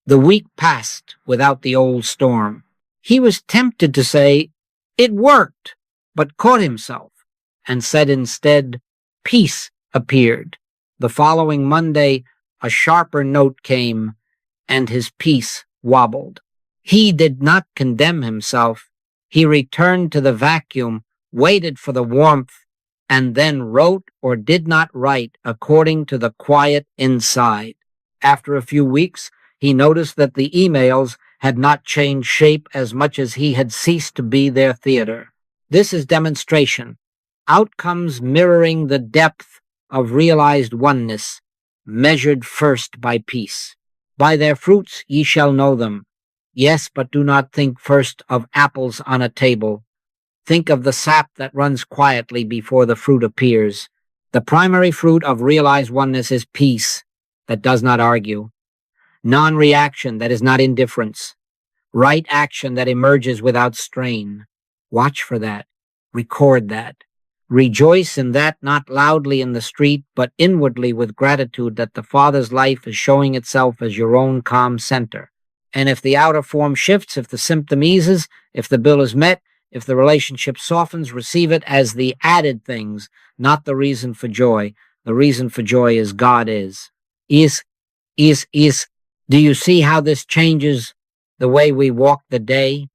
The week passed without the old storm. He was tempted to say, it worked, but caught himself and said instead, peace appeared. The following Monday, a sharper note came, and his peace wobbled. He did not condemn himself. He returned to the vacuum, waited for the warmth, and then wrote or did not write according to the quiet inside. After a few weeks, he noticed that the emails had not changed shape as much as he had ceased to be their theater. This is demonstration. Outcomes mirroring the depth of realized oneness, measured first by peace. By their fruits ye shall know them. Yes, but do not think first of apples on a table. Think of the sap that runs quietly before the fruit appears. The primary fruit of realized oneness is peace that does not argue. Non-reaction that is not indifference. Right action that emerges without strain. Watch for that. Record that. Rejoice in that, not loudly in the street, but inwardly with gratitude that the Father's life is showing itself as your own calm center. And if the outer form shifts, if the symptom eases, if the bill is met, if the relationship softens, receive it as the added things, not the reason for joy. The reason for joy is God is. Do you see how this changes the way we walk the day?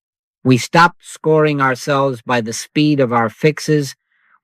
We stop scoring ourselves by the speed of our fixes.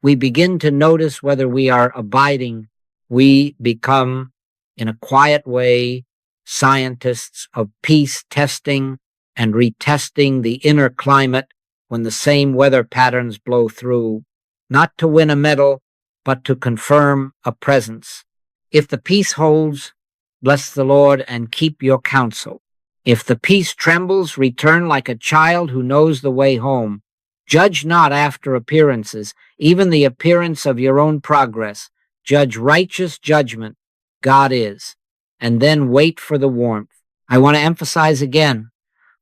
We begin to notice whether we are abiding. We become, in a quiet way, scientists of peace, testing and retesting the inner climate when the same weather patterns blow through, not to win a medal, but to confirm a presence. If the peace holds, bless the Lord and keep your counsel. If the peace trembles, return like a child who knows the way home. Judge not after appearances, even the appearance of your own progress. Judge righteous judgment. God is. And then wait for the warmth. I want to emphasize again,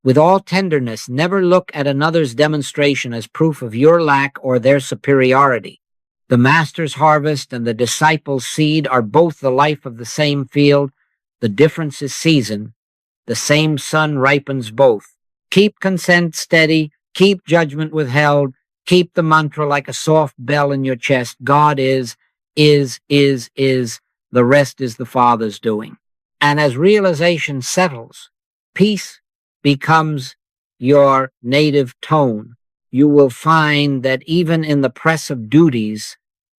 with all tenderness, never look at another's demonstration as proof of your lack or their superiority. The master's harvest and the disciple's seed are both the life of the same field. The difference is season. The same sun ripens both. Keep consent steady. Keep judgment withheld. Keep the mantra like a soft bell in your chest. God is. The rest is the Father's doing. And as realization settles, peace becomes your native tone. You will find that even in the press of duties,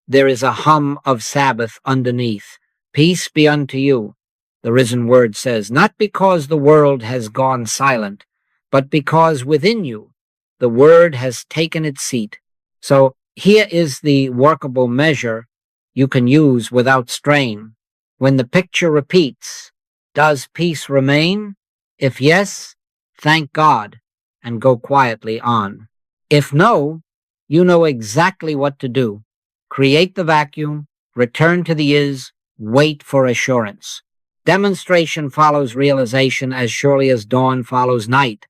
there is a hum of Sabbath underneath. Peace be unto you, the risen word says, not because the world has gone silent, but because within you the word has taken its seat. So here is the workable measure you can use without strain. When the picture repeats, does peace remain? If yes, thank God and go quietly on. If no, you know exactly what to do. Create the vacuum, return to the is, wait for assurance. Demonstration follows realization as surely as dawn follows night.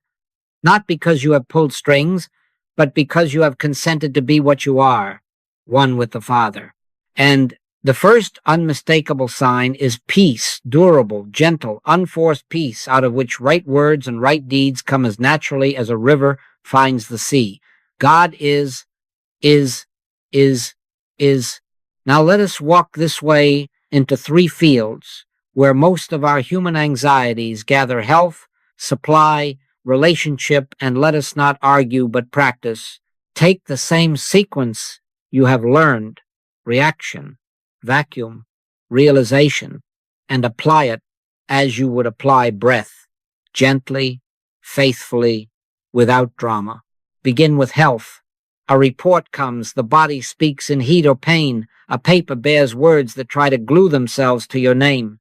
Not because you have pulled strings, but because you have consented to be what you are, one with the Father. And the first unmistakable sign is peace, durable, gentle, unforced peace, out of which right words and right deeds come as naturally as a river finds the sea. God is. Now let us walk this way into three fields where most of our human anxieties gather: health, supply, relationship, and let us not argue but practice. Take the same sequence you have learned, reaction, vacuum, realization, and apply it as you would apply breath, gently, faithfully, without drama. Begin with health. A report comes, the body speaks in heat or pain, a paper bears words that try to glue themselves to your name.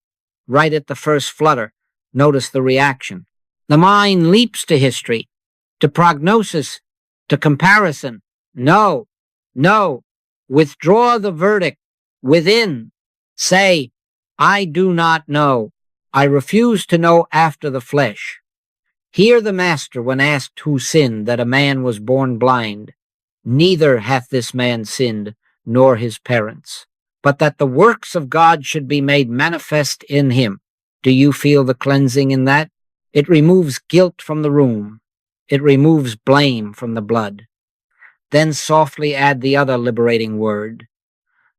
Right at the first flutter, notice the reaction. The mind leaps to history, to prognosis, to comparison. No. Withdraw the verdict. Within, say, I do not know. I refuse to know after the flesh. Hear the Master when asked who sinned that a man was born blind. Neither hath this man sinned, nor his parents, but that the works of God should be made manifest in him. Do you feel the cleansing in that? It removes guilt from the room. It removes blame from the blood. Then softly add the other liberating word.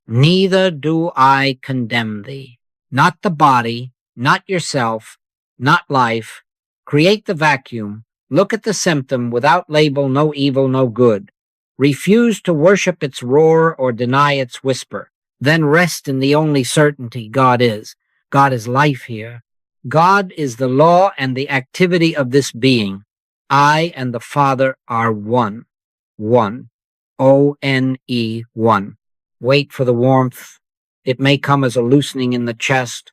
Neither do I condemn thee. Not the body, not yourself, not life. Create the vacuum. Look at the symptom without label, no evil, no good. Refuse to worship its roar or deny its whisper. Then rest in the only certainty God is. God is life here. God is the law and the activity of this being. I and the Father are one. One. O-N-E, one. Wait for the warmth. It may come as a loosening in the chest,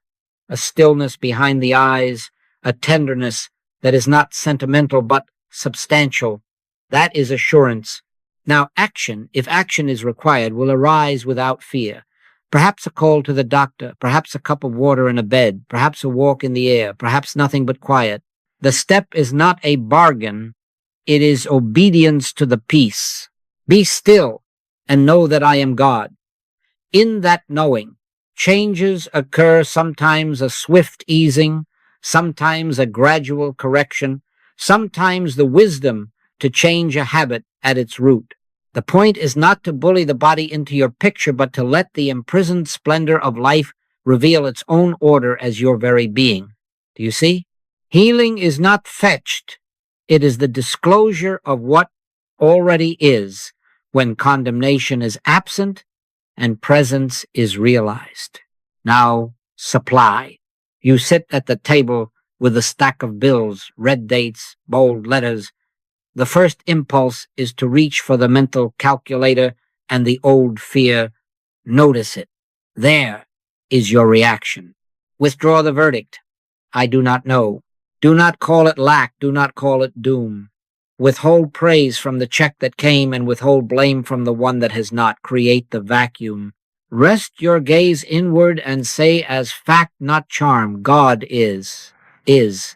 a stillness behind the eyes, a tenderness that is not sentimental but substantial. That is assurance. Now action, if action is required, will arise without fear. Perhaps a call to the doctor, perhaps a cup of water in a bed, perhaps a walk in the air, perhaps nothing but quiet. The step is not a bargain. It is obedience to the peace. Be still and know that I am God. In that knowing, changes occur, sometimes a swift easing, sometimes a gradual correction, sometimes the wisdom to change a habit at its root. The point is not to bully the body into your picture, but to let the imprisoned splendor of life reveal its own order as your very being. Do you see? Healing is not fetched. It is the disclosure of what already is when condemnation is absent and presence is realized. Now, supply. You sit at the table with a stack of bills, red dates, bold letters. The first impulse is to reach for the mental calculator and the old fear. Notice it. There is your reaction. Withdraw the verdict. I do not know. Do not call it lack. Do not call it doom. Withhold praise from the check that came and withhold blame from the one that has not. Create the vacuum. Rest your gaze inward and say as fact, not charm, God is. is.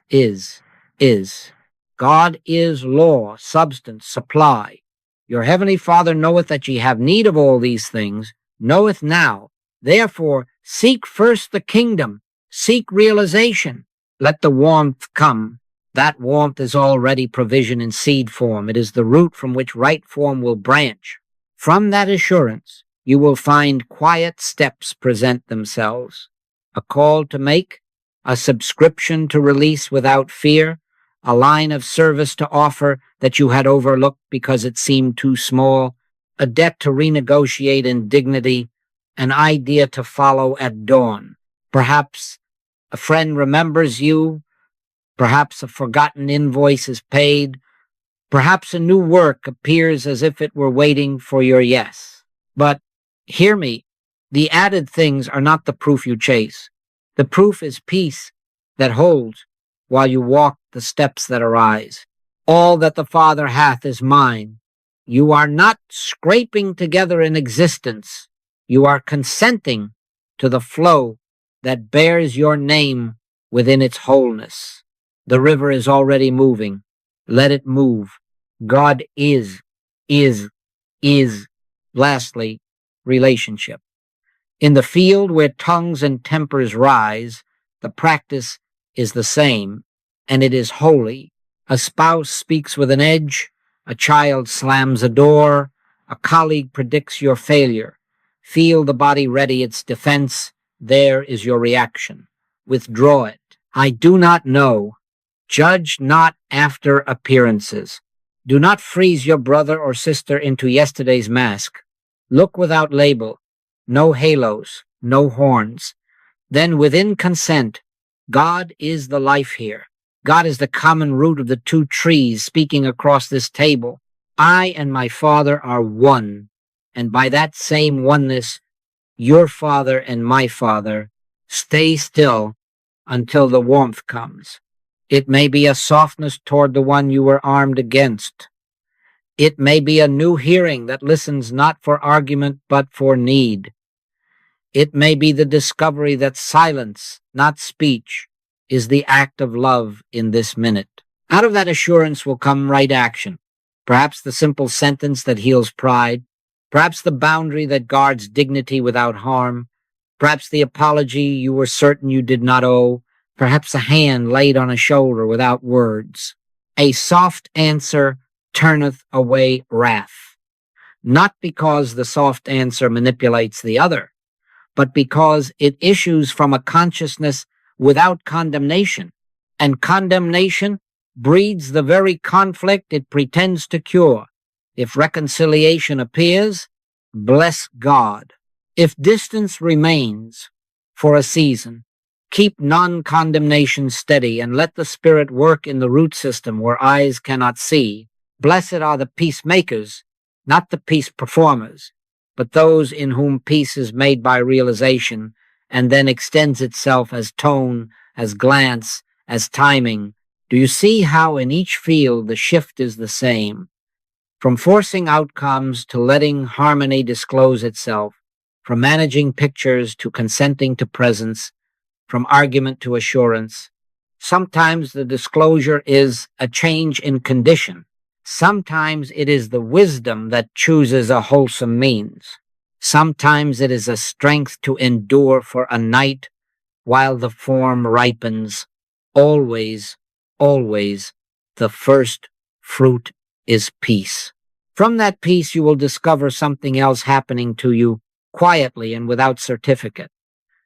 God is law, substance, supply. Your heavenly Father knoweth that ye have need of all these things, knoweth now. Therefore, seek first the kingdom, seek realization. Let the warmth come. That warmth is already provision in seed form. It is the root from which right form will branch. From that assurance, you will find quiet steps present themselves. A call to make, a subscription to release without fear, a line of service to offer that you had overlooked because it seemed too small, a debt to renegotiate in dignity, an idea to follow at dawn. Perhaps a friend remembers you, perhaps a forgotten invoice is paid, perhaps a new work appears as if it were waiting for your yes. But hear me, the added things are not the proof you chase. The proof is peace that holds while you walk the steps that arise. All that the Father hath is mine. You are not scraping together an existence. You are consenting to the flow that bears your name within its wholeness. The river is already moving. Let it move. God is. Lastly, relationship. In the field where tongues and tempers rise, the practice is the same, and it is holy. A spouse speaks with an edge, a child slams a door, a colleague predicts your failure. Feel the body ready its defense. There is your reaction. Withdraw it. I do not know. Judge not after appearances. Do not freeze your brother or sister into yesterday's mask. Look without label. No halos, no horns. Then within consent, God is the life here. God is the common root of the two trees speaking across this table. I and my Father are one, and by that same oneness, your Father and my Father, stay still until the warmth comes. It may be a softness toward the one you were armed against. It may be a new hearing that listens not for argument but for need. It may be the discovery that silence, not speech, is the act of love in this minute. Out of that assurance will come right action. Perhaps the simple sentence that heals pride. Perhaps the boundary that guards dignity without harm. Perhaps the apology you were certain you did not owe. Perhaps a hand laid on a shoulder without words. A soft answer turneth away wrath. Not because the soft answer manipulates the other, but because it issues from a consciousness without condemnation, and condemnation breeds the very conflict it pretends to cure. If reconciliation appears, bless God. If distance remains for a season, keep non-condemnation steady and let the Spirit work in the root system where eyes cannot see. Blessed are the peacemakers, not the peace performers, but those in whom peace is made by realization and then extends itself as tone, as glance, as timing. Do you see how in each field the shift is the same? From forcing outcomes to letting harmony disclose itself, from managing pictures to consenting to presence, from argument to assurance. Sometimes the disclosure is a change in condition. Sometimes it is the wisdom that chooses a wholesome means. Sometimes it is a strength to endure for a night while the form ripens. Always, always, the first fruit is peace. From that peace you will discover something else happening to you quietly and without certificate.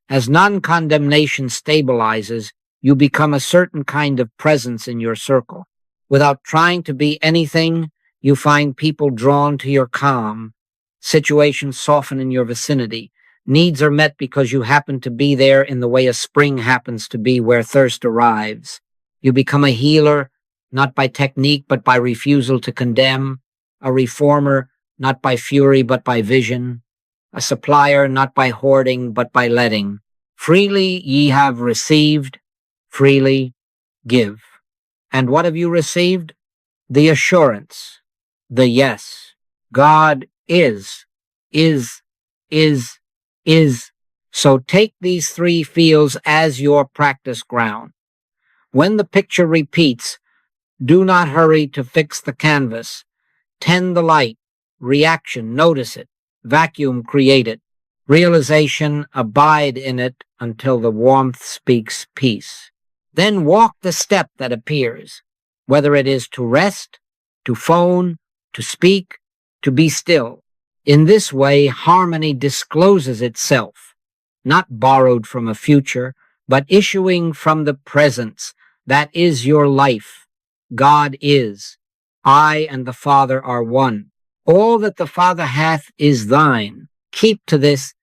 As non-condemnation stabilizes, you become a certain kind of presence in your circle. Without trying to be anything, you find people drawn to your calm. Situations soften in your vicinity. Needs are met because you happen to be there in the way a spring happens to be where thirst arrives. You become a healer, not by technique but by refusal to condemn, a reformer, not by fury but by vision, a supplier, not by hoarding but by letting. Freely ye have received, freely give. And what have you received? The assurance, the yes. God is. So take these three fields as your practice ground. When the picture repeats, do not hurry to fix the canvas. Tend the light. Reaction, notice it. Vacuum, create it. Realization, abide in it until the warmth speaks peace. Then walk the step that appears, whether it is to rest, to phone, to speak, to be still. In this way, harmony discloses itself, not borrowed from a future, but issuing from the presence. That is your life. God is. I and the Father are one. All that the Father hath is thine. Keep to this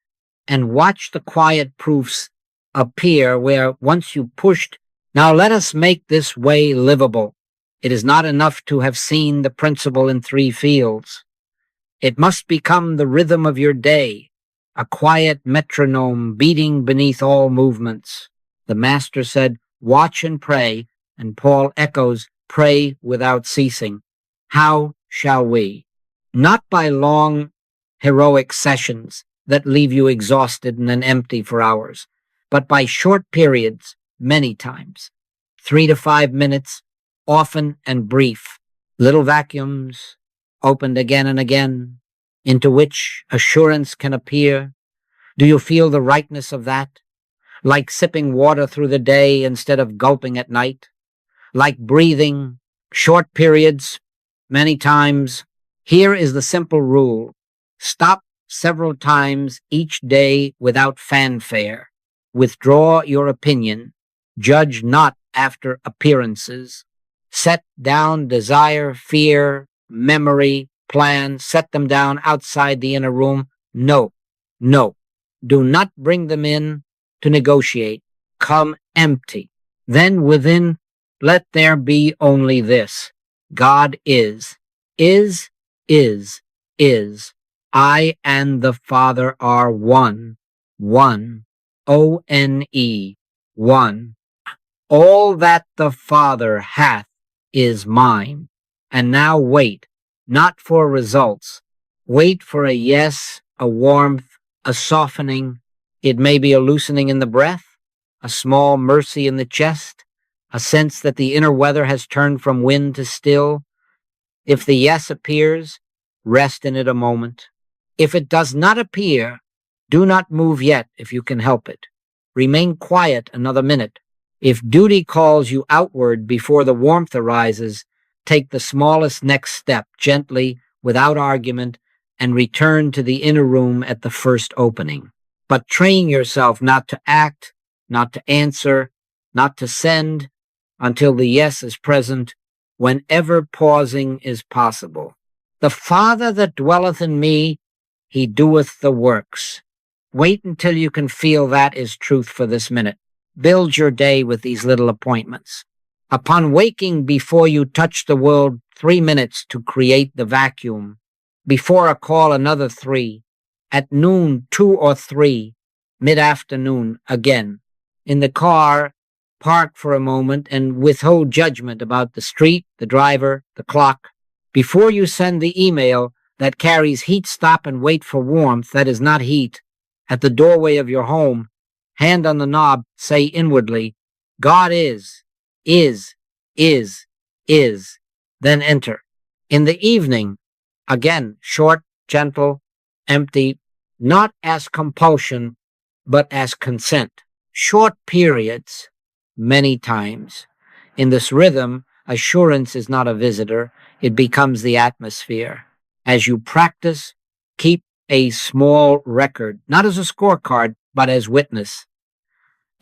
and watch the quiet proofs appear where once you pushed. Now let us make this way livable. It is not enough to have seen the principle in 3 fields. It must become the rhythm of your day, a quiet metronome beating beneath all movements. The Master said, watch and pray, and Paul echoes, pray without ceasing. How shall we? Not by long, heroic sessions that leave you exhausted and then empty for hours, but by short periods, many times, 3 to 5 minutes, often and brief, little vacuums, opened again and again, into which assurance can appear. Do you feel the rightness of that? Like sipping water through the day instead of gulping at night? Like breathing, short periods, many times. Here is the simple rule. Stop several times each day without fanfare. Withdraw your opinion. Judge not after appearances. Set down desire, fear, memory, plan. Set them down outside the inner room. No, no. Do not bring them in to negotiate. Come empty. Then within, let there be only this. God is. Is. I and the Father are one. One. O-N-E. One. All that the Father hath is mine. And now wait, not for results. Wait for a yes, a warmth, a softening. It may be a loosening in the breath, a small mercy in the chest, a sense that the inner weather has turned from wind to still. If the yes appears, rest in it a moment. If it does not appear, do not move yet if you can help it. Remain quiet another minute. If duty calls you outward before the warmth arises, take the smallest next step gently, without argument, and return to the inner room at the first opening. But train yourself not to act, not to answer, not to send, until the yes is present, whenever pausing is possible. The Father that dwelleth in me, he doeth the works. Wait until you can feel that is truth for this minute. Build your day with these little appointments. Upon waking, before you touch the world, 3 minutes to create the vacuum. Before a call, another 3. At noon, 2 or 3. Mid-afternoon, again. In the car, park for a moment and withhold judgment about the street, the driver, the clock. Before you send the email that carries heat, stop and wait for warmth that is not heat. At the doorway of your home, hand on the knob, say inwardly, God is, then enter. In the evening, again, short, gentle, empty, not as compulsion, but as consent. Short periods, many times. In this rhythm, assurance is not a visitor, it becomes the atmosphere. As you practice, keep a small record, not as a scorecard, but as witness.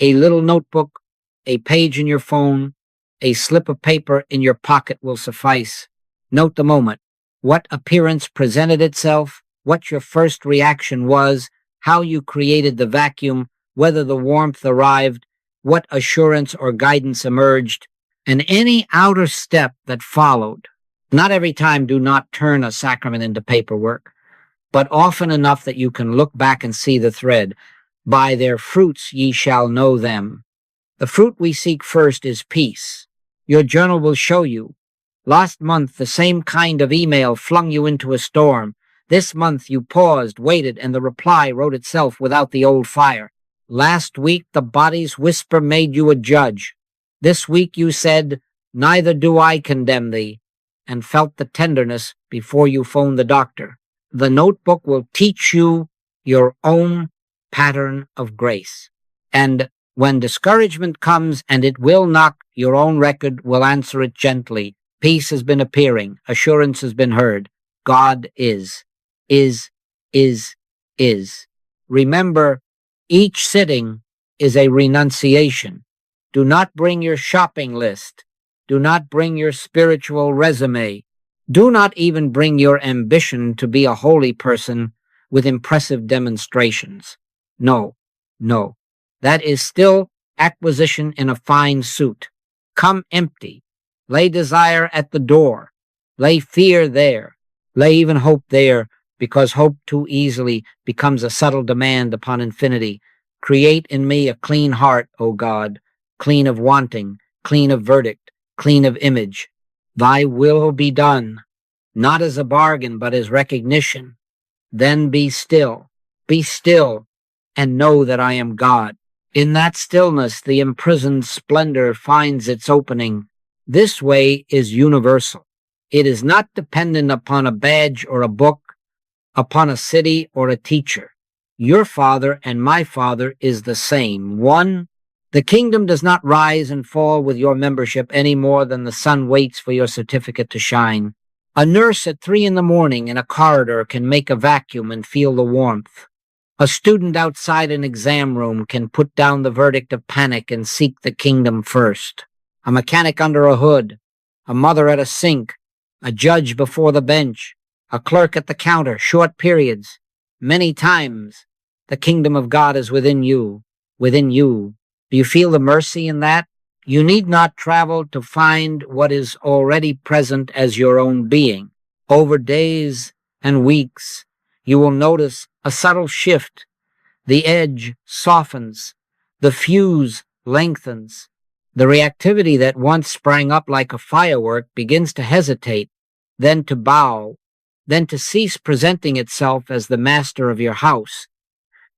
A little notebook, a page in your phone, a slip of paper in your pocket will suffice. Note the moment, what appearance presented itself, what your first reaction was, how you created the vacuum, whether the warmth arrived, what assurance or guidance emerged, and any outer step that followed. Not every time do not turn a sacrament into paperwork, but often enough that you can look back and see the thread. By their fruits ye shall know them. The fruit we seek first is peace. Your journal will show you. Last month, the same kind of email flung you into a storm. This month, you paused, waited, and the reply wrote itself without the old fire. Last week, the body's whisper made you a judge. This week you said, "Neither do I condemn thee," and felt the tenderness before you phoned the doctor. The notebook will teach you your own pattern of grace. And when discouragement comes, and it will knock, your own record will answer it gently. Peace has been appearing. Assurance has been heard. God is, is, is. Remember, each sitting is a renunciation. Do not bring your shopping list. Do not bring your spiritual resume. Do not even bring your ambition to be a holy person with impressive demonstrations. No, no. That is still acquisition in a fine suit. Come empty. Lay desire at the door. Lay fear there. Lay even hope there, because hope too easily becomes a subtle demand upon infinity. Create in me a clean heart, O God, clean of wanting, clean of verdict, clean of image. Thy will be done, not as a bargain, but as recognition. Then be still, and know that I am God. In that stillness, the imprisoned splendor finds its opening. This way is universal. It is not dependent upon a badge or a book, upon a city or a teacher. Your Father and my Father is the same, one. The kingdom does not rise and fall with your membership any more than the sun waits for your certificate to shine. A nurse at 3 a.m. in a corridor can make a vacuum and feel the warmth. A student outside an exam room can put down the verdict of panic and seek the kingdom first. A mechanic under a hood, a mother at a sink, a judge before the bench, a clerk at the counter, short periods. Many times, the kingdom of God is within you, within you. Do you feel the mercy in that? You need not travel to find what is already present as your own being. Over days and weeks, you will notice a subtle shift. The edge softens. The fuse lengthens. The reactivity that once sprang up like a firework begins to hesitate, then to bow, then to cease presenting itself as the master of your house.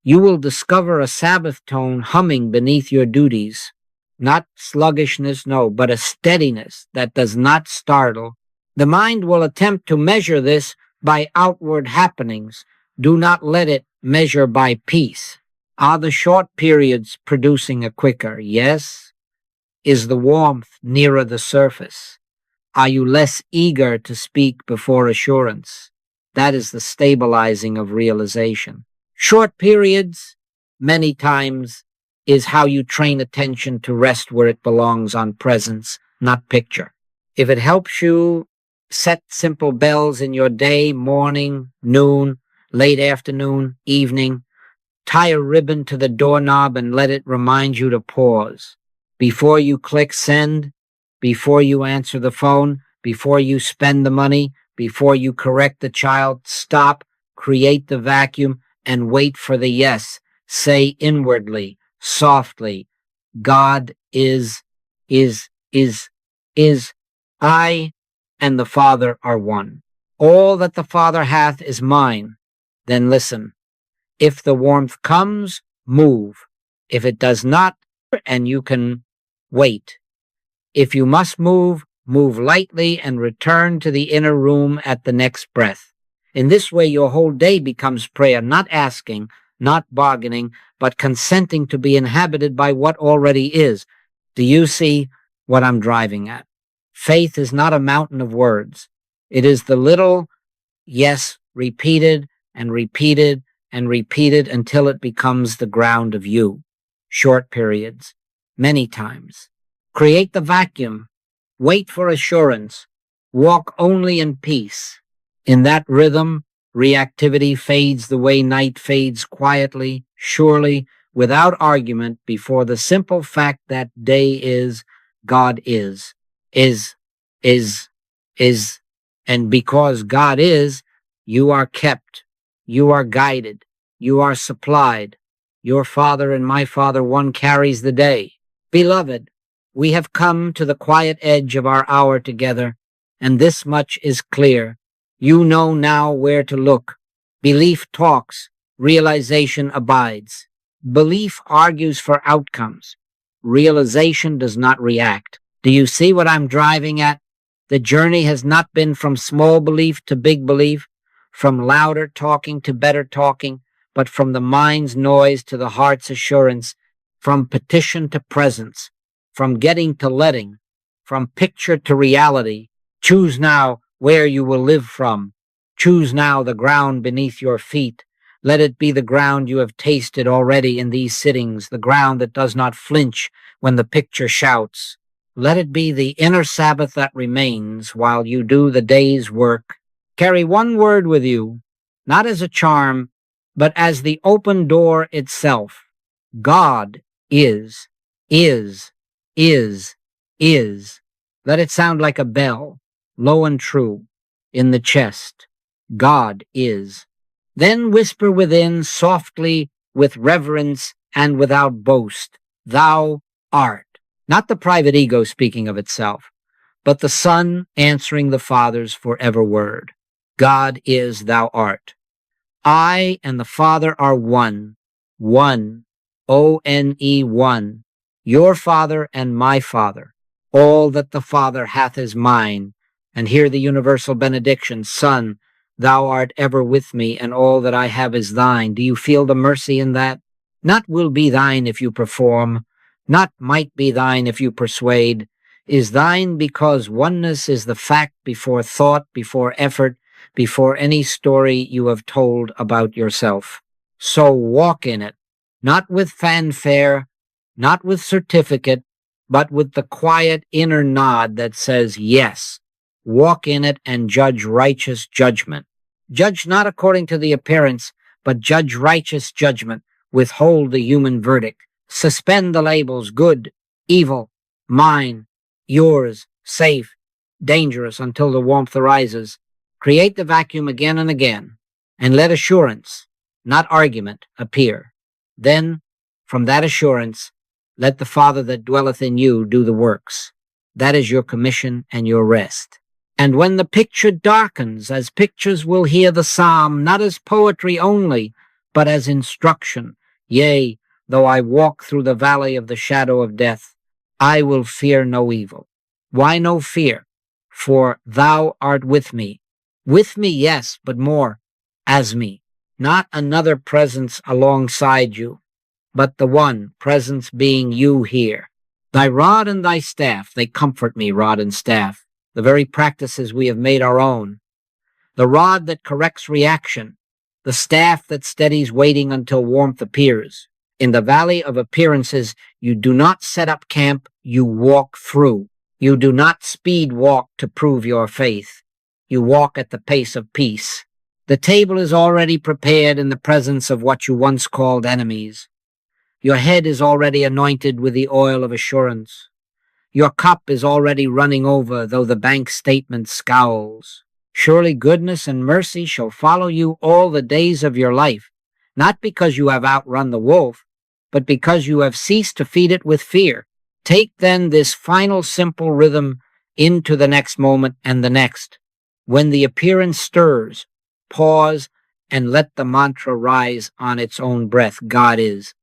You will discover a Sabbath tone humming beneath your duties. Not sluggishness, no, but a steadiness that does not startle. The mind will attempt to measure this by outward happenings. Do not let it measure by peace. Are the short periods producing a quicker? Yes. Is the warmth nearer the surface? Are you less eager to speak before assurance? That is the stabilizing of realization. Short periods, many times, is how you train attention to rest where it belongs, on presence, not picture. If it helps you set simple bells in your day, morning, noon, late afternoon, evening, tie a ribbon to the doorknob and let it remind you to pause. Before you click send, before you answer the phone, before you spend the money, before you correct the child, stop, create the vacuum, and wait for the yes. Say inwardly, softly, God is, I and the Father are one. All that the Father hath is mine. Then listen. If the warmth comes, move. If it does not, and you can wait. If you must move, move lightly and return to the inner room at the next breath. In this way, your whole day becomes prayer, not asking, not bargaining, but consenting to be inhabited by what already is. Do you see what I'm driving at? Faith is not a mountain of words. It is the little yes repeated and repeated and repeated until it becomes the ground of you. Short periods, many times. Create the vacuum. Wait for assurance. Walk only in peace. In that rhythm, reactivity fades the way night fades, quietly, surely, without argument, before the simple fact that day is, God is, and because God is, you are kept, you are guided, you are supplied. Your Father and my Father, one carries the day. Beloved, we have come to the quiet edge of our hour together, and this much is clear. You know now where to look. Belief talks, realization abides. Belief argues for outcomes. Realization does not react. Do you see what I'm driving at? The journey has not been from small belief to big belief, from louder talking to better talking, but from the mind's noise to the heart's assurance, from petition to presence, from getting to letting, from picture to reality. Choose now where you will live from. Choose now the ground beneath your feet. Let it be the ground you have tasted already in these sittings, the ground that does not flinch when the picture shouts. Let it be the inner Sabbath that remains while you do the day's work. Carry one word with you, not as a charm, but as the open door itself. God is, is, is, is. Let it sound like a bell, low and true, in the chest. God is. Then whisper within softly, with reverence and without boast, Thou art. Not the private ego speaking of itself, but the Son answering the Father's forever word. God is, Thou art. I and the Father are one, one, O-N-E, one. Your Father and my Father. All that the Father hath is mine. And hear the universal benediction, Son, Thou art ever with me, and all that I have is thine. Do you feel the mercy in that? Not will be thine if you perform, not might be thine if you persuade, is thine because oneness is the fact before thought, before effort, before any story you have told about yourself. So walk in it, not with fanfare, not with certificate, but with the quiet inner nod that says yes. Walk in it and judge righteous judgment. Judge not according to the appearance, but judge righteous judgment. Withhold the human verdict. Suspend the labels good, evil, mine, yours, safe, dangerous until the warmth arises. Create the vacuum again and again, and let assurance, not argument, appear. Then, from that assurance, let the Father that dwelleth in you do the works. That is your commission and your rest. And when the picture darkens, as pictures will hear the psalm, not as poetry only, but as instruction, yea, though I walk through the valley of the shadow of death, I will fear no evil. Why no fear? For thou art with me. With me, yes, but more, as me. Not another presence alongside you, but the one presence being you here. Thy rod and thy staff, they comfort me, rod and staff. The very practices we have made our own. The rod that corrects reaction, the staff that steadies waiting until warmth appears. In the valley of appearances, you do not set up camp, you walk through. You do not speed walk to prove your faith. You walk at the pace of peace. The table is already prepared in the presence of what you once called enemies. Your head is already anointed with the oil of assurance. Your cup is already running over, though the bank statement scowls. Surely goodness and mercy shall follow you all the days of your life, not because you have outrun the wolf, but because you have ceased to feed it with fear. Take then this final simple rhythm into the next moment and the next. When the appearance stirs, pause and let the mantra rise on its own breath. God is.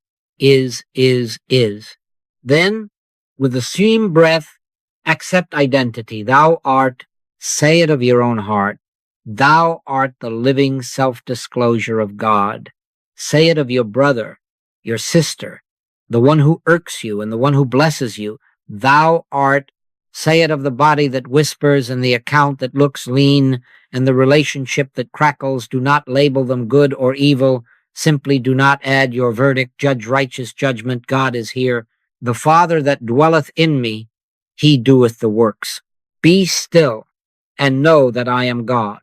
Then, with the same breath, accept identity. Thou art, say it of your own heart. Thou art the living self-disclosure of God. Say it of your brother, your sister, the one who irks you and the one who blesses you. Thou art, say it of the body that whispers and the account that looks lean and the relationship that crackles. Do not label them good or evil. Simply do not add your verdict. Judge righteous judgment. God is here. The Father that dwelleth in me, he doeth the works. Be still and know that I am God.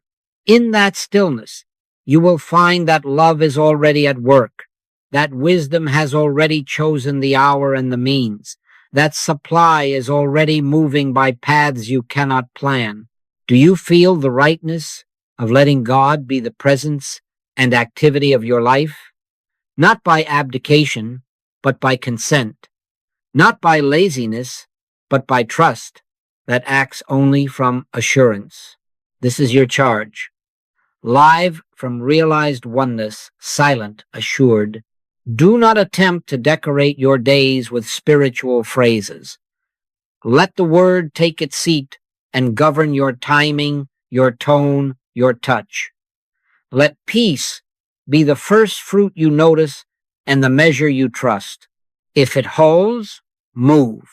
In that stillness, you will find that love is already at work, that wisdom has already chosen the hour and the means, that supply is already moving by paths you cannot plan. Do you feel the rightness of letting God be the presence and activity of your life? Not by abdication, but by consent. Not by laziness, but by trust that acts only from assurance. This is your charge. Live from realized oneness, silent, assured, Do not attempt to decorate your days with spiritual phrases. Let the word take its seat and govern your timing, your tone, your touch. Let peace be the first fruit you notice and the measure you trust. If it holds, move.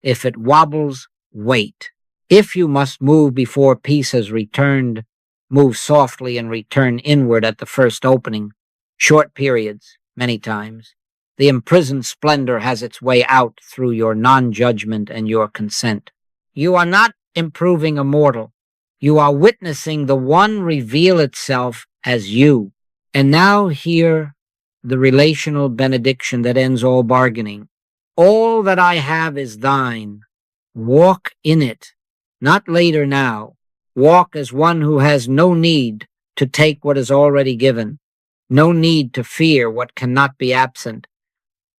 If it wobbles, wait. If you must move before peace has returned, move softly and return inward at the first opening. Short periods, many times. The imprisoned splendor has its way out through your non-judgment and your consent. You are not improving a mortal. You are witnessing the one reveal itself as you. And now hear the relational benediction that ends all bargaining. All that I have is thine. Walk in it, not later now. Walk as one who has no need to take what is already given, no need to fear what cannot be absent.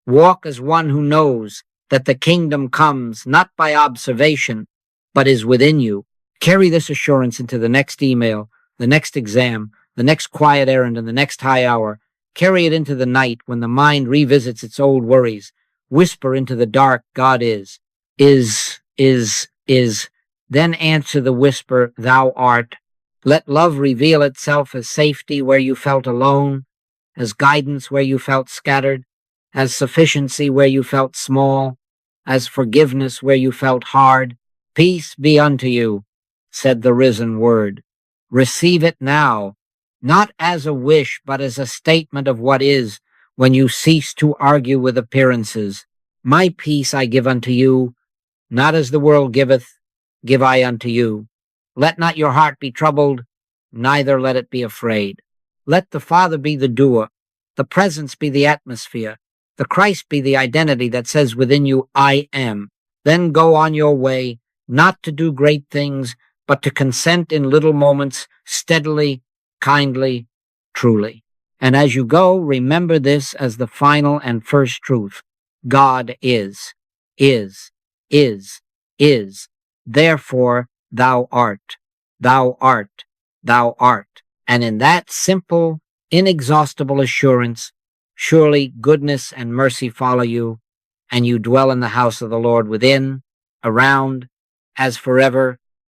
Walk as one who knows that the kingdom comes not by observation, but is within you. Carry this assurance into the next email, the next exam, the next quiet errand, and the next high hour. Carry it into the night when the mind revisits its old worries. Whisper into the dark, God is. Then answer the whisper, thou art. Let love reveal itself as safety where you felt alone, as guidance where you felt scattered, as sufficiency where you felt small, as forgiveness where you felt hard. Peace be unto you, said the risen word. Receive it now, not as a wish, but as a statement of what is, when you cease to argue with appearances. My peace I give unto you, not as the world giveth, give I unto you. Let not your heart be troubled, neither let it be afraid. Let the Father be the doer, the presence be the atmosphere, the Christ be the identity that says within you, I am. Then go on your way, not to do great things, but to consent in little moments, steadily, kindly, truly. And as you go, remember this as the final and first truth. God is. Therefore, thou art. Thou art. Thou art. And in that simple, inexhaustible assurance, surely goodness and mercy follow you, and you dwell in the house of the Lord within, around, as forever